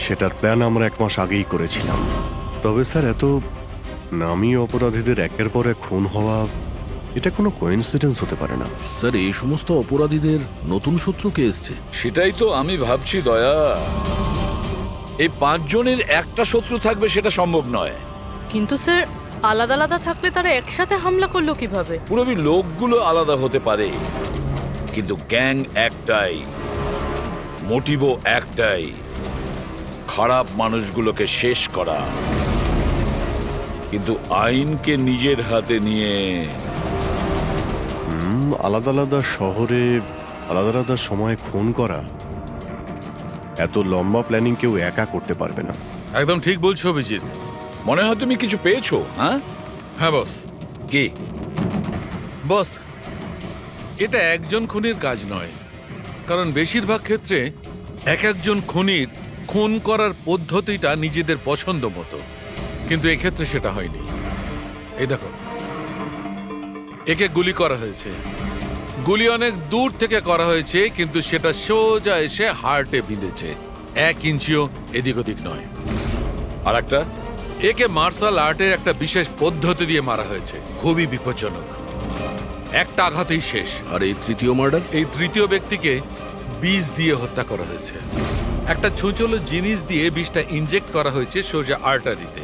সেটার প্ল্যান আমরা 1 মাস আগেই করেছিলাম। তবে স্যার, এত নামী অপরাধীদের একের পর এক খুন হওয়া, এটা কোনো কোইন্সিডেন্স হতে পারে না। স্যার, এই সমস্ত অপরাধীদের নতুন শত্রু কে এসছে? সেটাই তো আমি ভাবছি দয়া। এই 5 জনের একটা শত্রু থাকবে সেটা সম্ভব নয়। কিন্তু স্যার, আলাদা আলাদা থাকলে তারা একসাথে হামলা করলো কিভাবে? পুরোপুরি লোকগুলো আলাদা হতে পারে, কিন্তু গ্যাং একটাই, মোটিভও একটাই, খারাপ মানুষগুলোকে শেষ করা। কিন্তু আইনকে নিজের হাতে নিয়ে আলাদা আলাদা শহরে আলাদা আলাদা সময় খুন করা, এত লম্বা প্ল্যানিং কেউ একা করতে পারবে না। একদম ঠিক বলছো অভিজিৎ। মনে হয় তুমি কিছু পেয়েছো। হ্যাঁ হ্যাঁ বস। কি বস, এটা একজন খুনির কাজ নয়, কারণ বেশিরভাগ ক্ষেত্রে একজন খুনির খুন করার পদ্ধতিটা নিজেদের পছন্দ মতো, কিন্তু এক্ষেত্রে সেটা হয়নি। এই দেখো, একে গুলি করা হয়েছে, গুলি অনেক দূর থেকে করা হয়েছে, কিন্তু সেটা সোজা এসে হার্টে বিঁধেছে, 1 ইঞ্চিও এদিক ওদিক নয়। আর একটা, একে মার্শাল আর্টের একটা বিশেষ পদ্ধতি দিয়ে মারা হয়েছে, খুবই বিপজ্জনক। একটা আঘাতেই শেষ। আর এই তৃতীয় মার্ডার? এই তৃতীয় ব্যক্তিকে বিষ দিয়ে হত্যা করা হয়েছে। একটা ছোঁচলো জিনিস দিয়ে বিষটা ইনজেক্ট করা হয়েছে সোজা আর্টারিতে।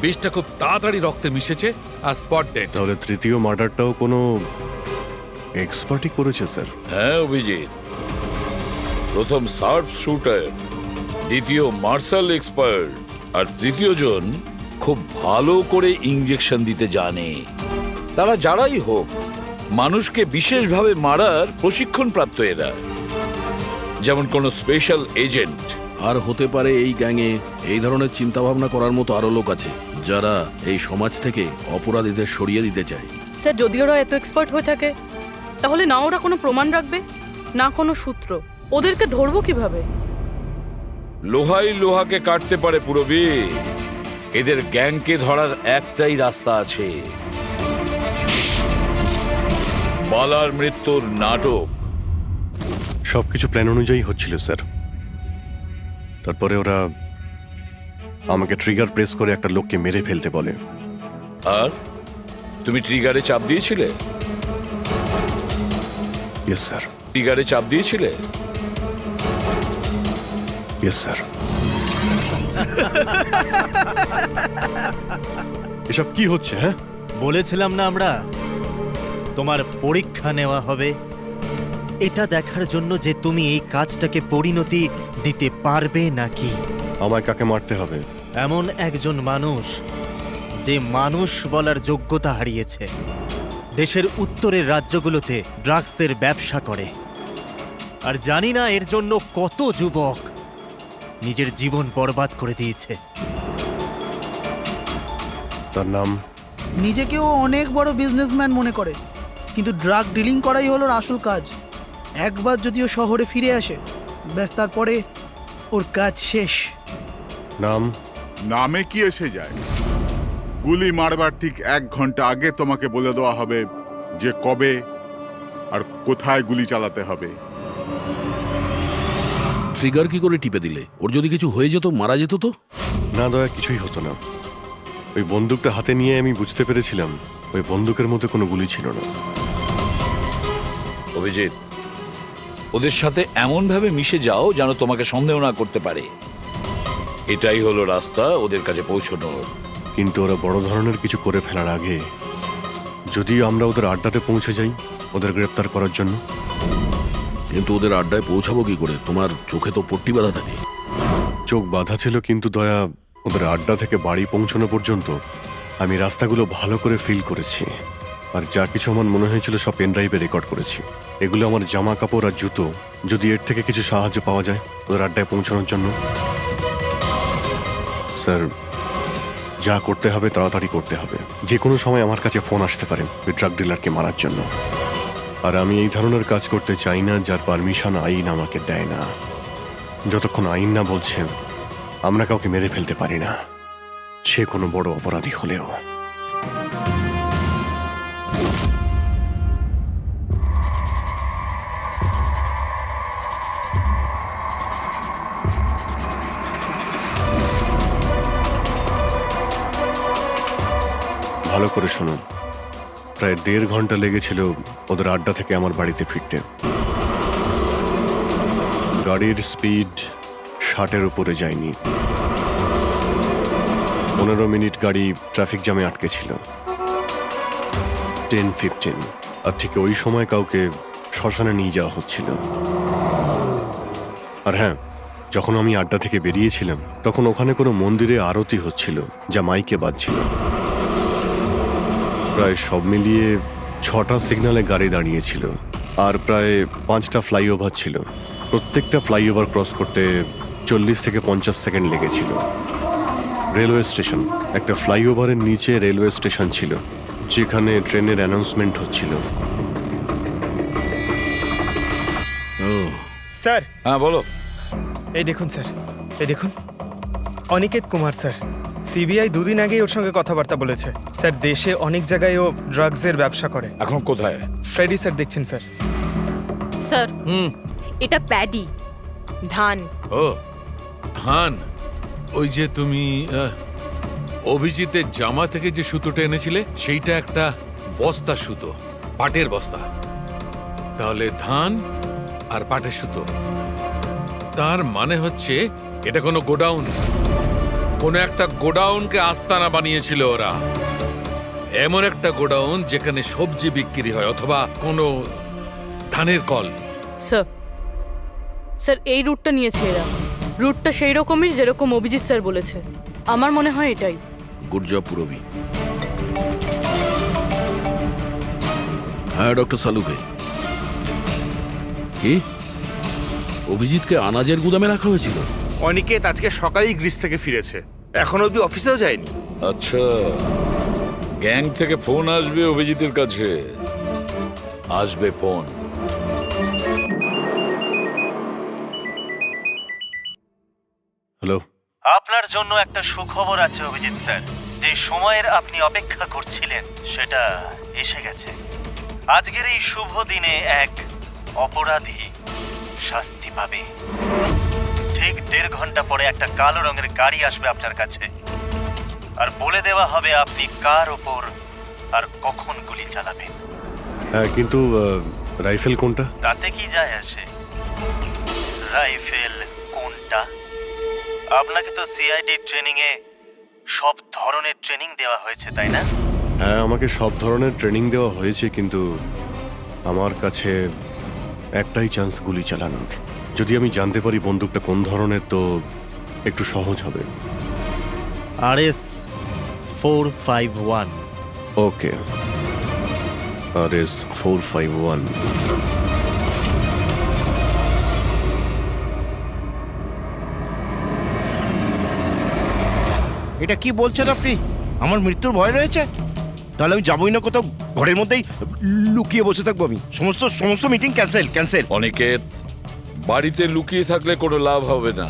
বিষটা খুব তাড়াতাড়ি রক্তে মিশেছে আর স্পট ডেড। তাহলে তৃতীয় মার্ডারটাও কোনো এক্সপার্টই করেছে স্যার? হ্যাঁ অভিজিৎ, প্রথম শার্প শুটার, দ্বিতীয় মার্শাল এক্সপার্ট, আর তৃতীয় জন খুব ভালো করে ইনজেকশন দিতে জানে। তারা যারাই হোক, মানুষকে বিশেষভাবে মারার প্রশিক্ষণ প্রাপ্ত এরা, যেমন কোনো স্পেশাল এজেন্ট। আর হতে পারে এই গ্যাংয়ে এই ধরনের চিন্তা ভাবনা করার মতো আরো লোক আছে, যারা এই সমাজ থেকে অপরাধীদের সরিয়ে দিতে চায়। স্যার, যদি ওরা এত এক্সপার্ট হয়ে থাকে, তাহলে না ওরা কোনো প্রমাণ রাখবে? না কোনো সূত্র। ওদেরকে ধরবো কিভাবে? লোহাই লোহাকে কাটতে পারে পুরবী। এদের গ্যাংকে ধরার একটাই রাস্তা আছে, বালার মৃত্যুর নাটক। সবকিছু প্ল্যান অনুযায়ী হচ্ছিল স্যার। তারপরে ওরা আমাকে ট্রিগার প্রেস করে একটা লোককে মেরে ফেলতে বলে। আর তুমি ট্রিগারে চাপ দিয়েছিলে? Yes sir. ট্রিগারে চাপ দিয়েছিলে? Yes sir. এসব কি হচ্ছে? হ্যাঁ, বলেছিলাম না আমরা তোমার পরীক্ষা নেওয়া হবে, এটা দেখার জন্য যে তুমি এই কাজটাকে পরিণতি দিতে পারবে নাকি। আমায় কাকে মারতে হবে? এমন একজন মানুষ যে মানুষ বলার যোগ্যতা হারিয়েছে, দেশের উত্তরের রাজ্যগুলোতে ড্রাগসের ব্যবসা করে, আর জানি না এর জন্য কত যুবক নিজের জীবন বরবাদ করে দিয়েছে। তার নাম? নিজেকেও অনেক বড় বিজনেসম্যান মনে করে, কিন্তু ড্রাগ ডিলিং করাই হলো ওর আসল কাজ। একবার যদি ও শহরে ফিরে আসে, ব্যাস তারপরে ওর কাজ শেষ। নাম? নামে কি এসে যায়? গুলি মারবার ঠিক 1 ঘন্টা আগে তোমাকে বলে দেওয়া হবে যে কবে আর কোথায় গুলি চালাতে হবে। ট্রিগার কি করে টিপে দিলে? ওর যদি কিছু হয়ে যেত, মারা যেত তো? না দয়া, কিছুই হতো না। ওই বন্দুকটা হাতে নিয়ে আমি বুঝতে পেরেছিলাম ওই বন্দুকের মধ্যে কোনো গুলি ছিল না। অভিজিৎ, ওদের সাথে এমন ভাবে মিশে যাও যেন তোমাকে সন্দেহ না করতে পারে। এটাই হলো রাস্তা ওদের কাছে পৌঁছানোর। কিন্তু ওরা বড় ধরনের কিছু করে ফেলার আগে যদি আমরা ওদের আড্ডাতে পৌঁছে যাই ওদের গ্রেপ্তার করার জন্য। কিন্তু ওদের আড্ডায় পৌঁছাবো কি করে? তোমার চোখে তো পট্টি বাঁধা থাকে। চোখ বাঁধা ছিল, কিন্তু দয়া, ওদের আড্ডা থেকে বাড়ি পৌঁছানো পর্যন্ত আমি রাস্তাগুলো ভালো করে ফিল করেছি। আর যা কিছু আমার মনে হয়েছিল সব পেন ড্রাইভে রেকর্ড করেছি। এগুলো আমার জামা কাপড় আর জুতো। যদি এর থেকে কিছু সাহায্য পাওয়া যায় ওদের আড্ডায় পৌঁছানোর জন্য। স্যার, যা করতে হবে তাড়াতাড়ি করতে হবে। যে কোনো সময় আমার কাছে ফোন আসতে পারে ওই ড্রাগ ডিলারকে মারার জন্য। আর আমি এই ধরনের কাজ করতে চাই না যার পারমিশন আইন আমাকে দেয় না। যতক্ষণ আইন না বলছে আমরা কাউকে মেরে ফেলতে পারি না, সে কোনো বড় অপরাধী হলেও। ভালো করে শুনুন, প্রায় 1.5 ঘন্টা লেগেছিল ওদের আড্ডা থেকে আমার বাড়িতে ফিরতে। গাড়ির স্পিড 60-এর উপরে যায়নি। 15 মিনিট গাড়ি ট্রাফিক জ্যামে আটকে ছিল। 10-15, আর ঠিক ওই সময় কাউকে শ্মশানে নিয়ে যাওয়া হচ্ছিল। আর হ্যাঁ, যখন আমি আড্ডা থেকে বেরিয়েছিলাম তখন ওখানে কোনো মন্দিরে আরতি হচ্ছিল যা মাইকে বাজছিল। প্রায় সব মিলিয়ে 6টা সিগন্যালে গাড়ি দাঁড়িয়েছিল, আর প্রায় 5টা ফ্লাইওভার ছিল। প্রত্যেকটা ফ্লাইওভার ক্রস করতে 40 থেকে 50 সেকেন্ড লেগেছিল। রেলওয়ে স্টেশন, একটা ফ্লাইওভারের নিচে রেলওয়ে স্টেশন ছিল যেখানে ট্রেনের অ্যানাউন্সমেন্ট হচ্ছিল। স্যার। হ্যাঁ বলো। এই দেখুন স্যার, এই দেখুন, অনিকেত কুমার স্যার। সিবিআই 2 দিন আগেই ওর সঙ্গে কথাবার্তা বলেছে। স্যার, দেশে অনেক জায়গায় ও ড্রাগসের ব্যবসা করে। এখন কোথায়? ফ্রেডি স্যার দেখছেন স্যার। স্যার, এটা প্যাডি, ধান। ও ধান। ওই যে তুমি অভিজিতের জামা থেকে যে সুতোটা এনেছিলে সেইটা একটা বস্তা সুতো, পাটের বস্তা। তাহলে ধান আর পাটের সুতো, তার মানে হচ্ছে এটা কোনো গোডাউন, কোনো একটা গোডাউনকে আস্তানা বানিয়েছিল ওরা। এমন একটা গোডাউন যেখানে সবজি বিক্রি হয়, অথবা কোনো ধানের কল। স্যার, এই রুটটা নিয়েছে এরা। রুটটা সেই রকমই যেরকম অভিজিৎ স্যার বলেছে। আমার মনে হয় এটাই। Good job Purabi. হ্যাঁ ডক্টর সালুকে। কি অভিজিৎকে আনাজের গুদামে রাখা হয়েছিল? অনিকেত আজকে সকালেই গ্রিস থেকে ফিরেছে, এখন অব্দি অফিসেও যায়নি। আচ্ছা, গ্যাং থেকে ফোন আসবে অভিজিতের কাছে। আসবে ফোন। আপনার জন্য একটা সুখবর আছে অভিজিৎ স্যার। যে সময়ের আপনি অপেক্ষা করছিলেন সেটা এসে গেছে। আজকের এই শুভ দিনে এক অপরাধী শাস্তি পাবে। ঠিক 1.5 ঘন্টা পরে একটা কালো রঙের গাড়ি আসবে আপনার কাছে, আর বলে দেওয়া হবে আপনি কার ওপর আর কখন গুলি চালাবেন। হ্যাঁ, কিন্তু রাইফেল কোনটা? তাতে কি যায় আসে রাইফেল কোনটা? আপনাকে তো সিআইডি ট্রেনিং এ সব ধরনের ট্রেনিং দেওয়া হয়েছে, তাই না? হ্যাঁ, আমাকে সব ধরনের ট্রেনিং দেওয়া হয়েছে, কিন্তু আমার কাছে একটাই চান্স গুলি চালানোর। যদি আমি জানতে পারি বন্দুকটা কোন ধরনের, তো একটু সহজ হবে। RS 451। ওকে, RS 451। এটা কি বলছেন আপনি? আমার মৃত্যুর ভয় রয়েছে? তাহলে আমি যাবোই না কোথাও, ঘরের মধ্যেই লুকিয়ে বসে থাকবো আমি। সমস্ত মিটিং ক্যান্সেল। অনিকেত, বাড়িতে লুকিয়ে থাকলে কোনো লাভ হবে না।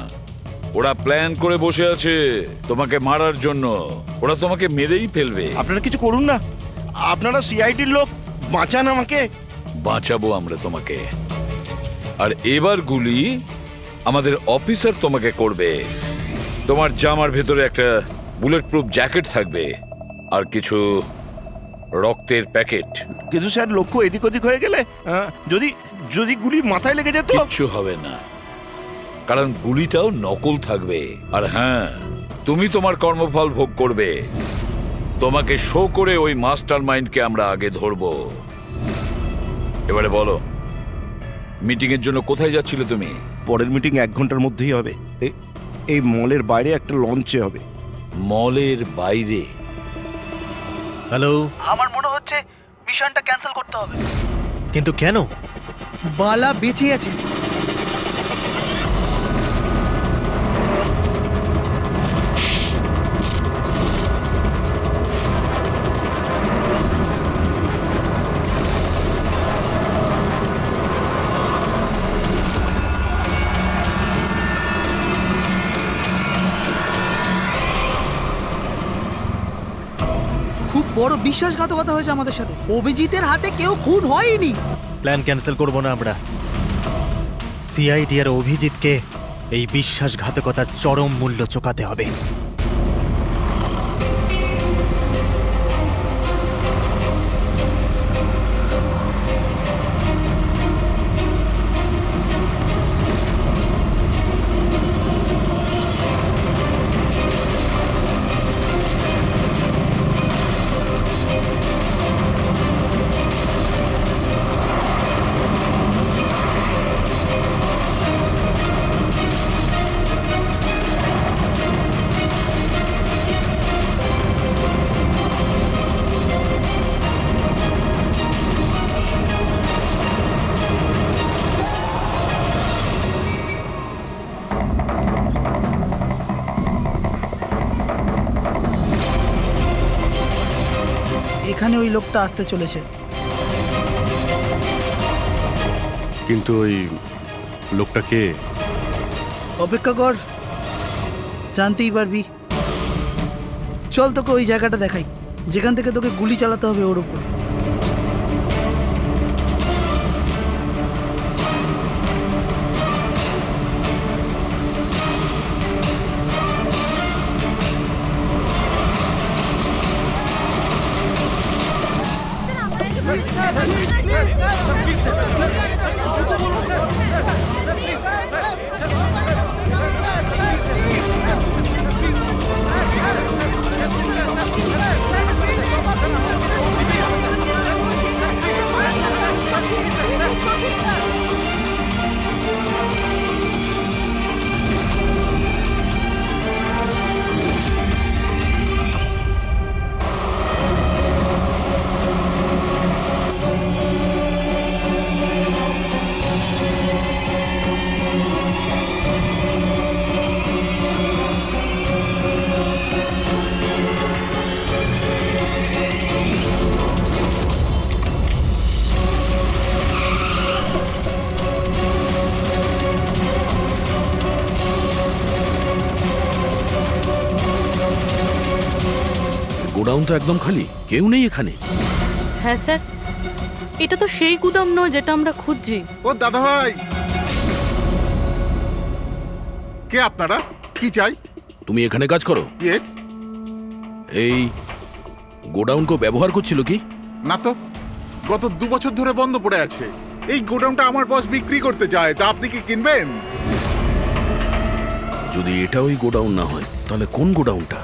ওরা প্ল্যান করে বসে আছে তোমাকে মারার জন্য। ওরা তোমাকে মেরেই ফেলবে। আপনারা কিছু করুন না, আপনারা সিআইডির লোক, বাঁচান আমাকে। বাঁচাবো আমরা তোমাকে। আর এবার গুলি আমাদের অফিসার তোমাকে করবে। তোমার জামার ভেতরে একটা বুলেট প্রুফ জ্যাকেট থাকবে আর কিছু রক্তের প্যাকেট। কিন্তু স্যার, লক্ষ্য এদিক ওদিক হয়ে গেলে, যদি গুলি মাথায় লেগে যেত? কিচ্ছু হবে না, কারণ গুলিটাও নকল থাকবে। আর হ্যাঁ, তুমি তোমার কর্মফল ভোগ করবে। তোমাকে শো করে ওই মাস্টার মাইন্ডকে আমরা আগে ধরবো। এবারে বলো, মিটিং এর জন্য কোথায় যাচ্ছিলে তুমি? পরের মিটিং 1 ঘন্টার মধ্যেই হবে। এই মলের বাইরে একটা লঞ্চে হবে। মলের বাইরে? হ্যালো, আমার মনে হচ্ছে মিশনটা ক্যান্সেল করতে হবে। কিন্তু কেন? বালা বেঁচে আছে। খুব বড় বিশ্বাসঘাতকতা হয়েছে আমাদের সাথে। অভিজিতের হাতে কেউ খুন হয়নি। প্ল্যান ক্যান্সেল করব না আমরা। সিআইডি আর অভিজিৎকে এই বিশ্বাসঘাতকতার চরম মূল্য চোকাতে হবে। এখানে ওই লোকটা আসতে চলেছে। কিন্তু ওই লোকটা কে? অপেক্ষা কর, জানতেই পারবি। চল তোকে ওই জায়গাটা দেখাই, যেখান থেকে তোকে গুলি চালাতে হবে ওর উপর। তো একদম খালি, কেউ নেই এখানে। হ্যাঁ স্যার, এটা তো সেই গুদাম নয় যেটা আমরা খুঁজছি। ও দাদা ভাই, কে আপনারা? কি চাই? তুমি এখানে কাজ করো? ইয়েস। এই গোডাউন কেউ ব্যবহার করছিল কি? না তো, গত 2 বছর ধরে বন্ধ পড়ে আছে। এই গোডাউনটা আমার বস বিক্রি করতে চায়, তা আপনি কি কিনবেন? যদি এটা ওই গোডাউন না হয় তাহলে কোন গোডাউনটা?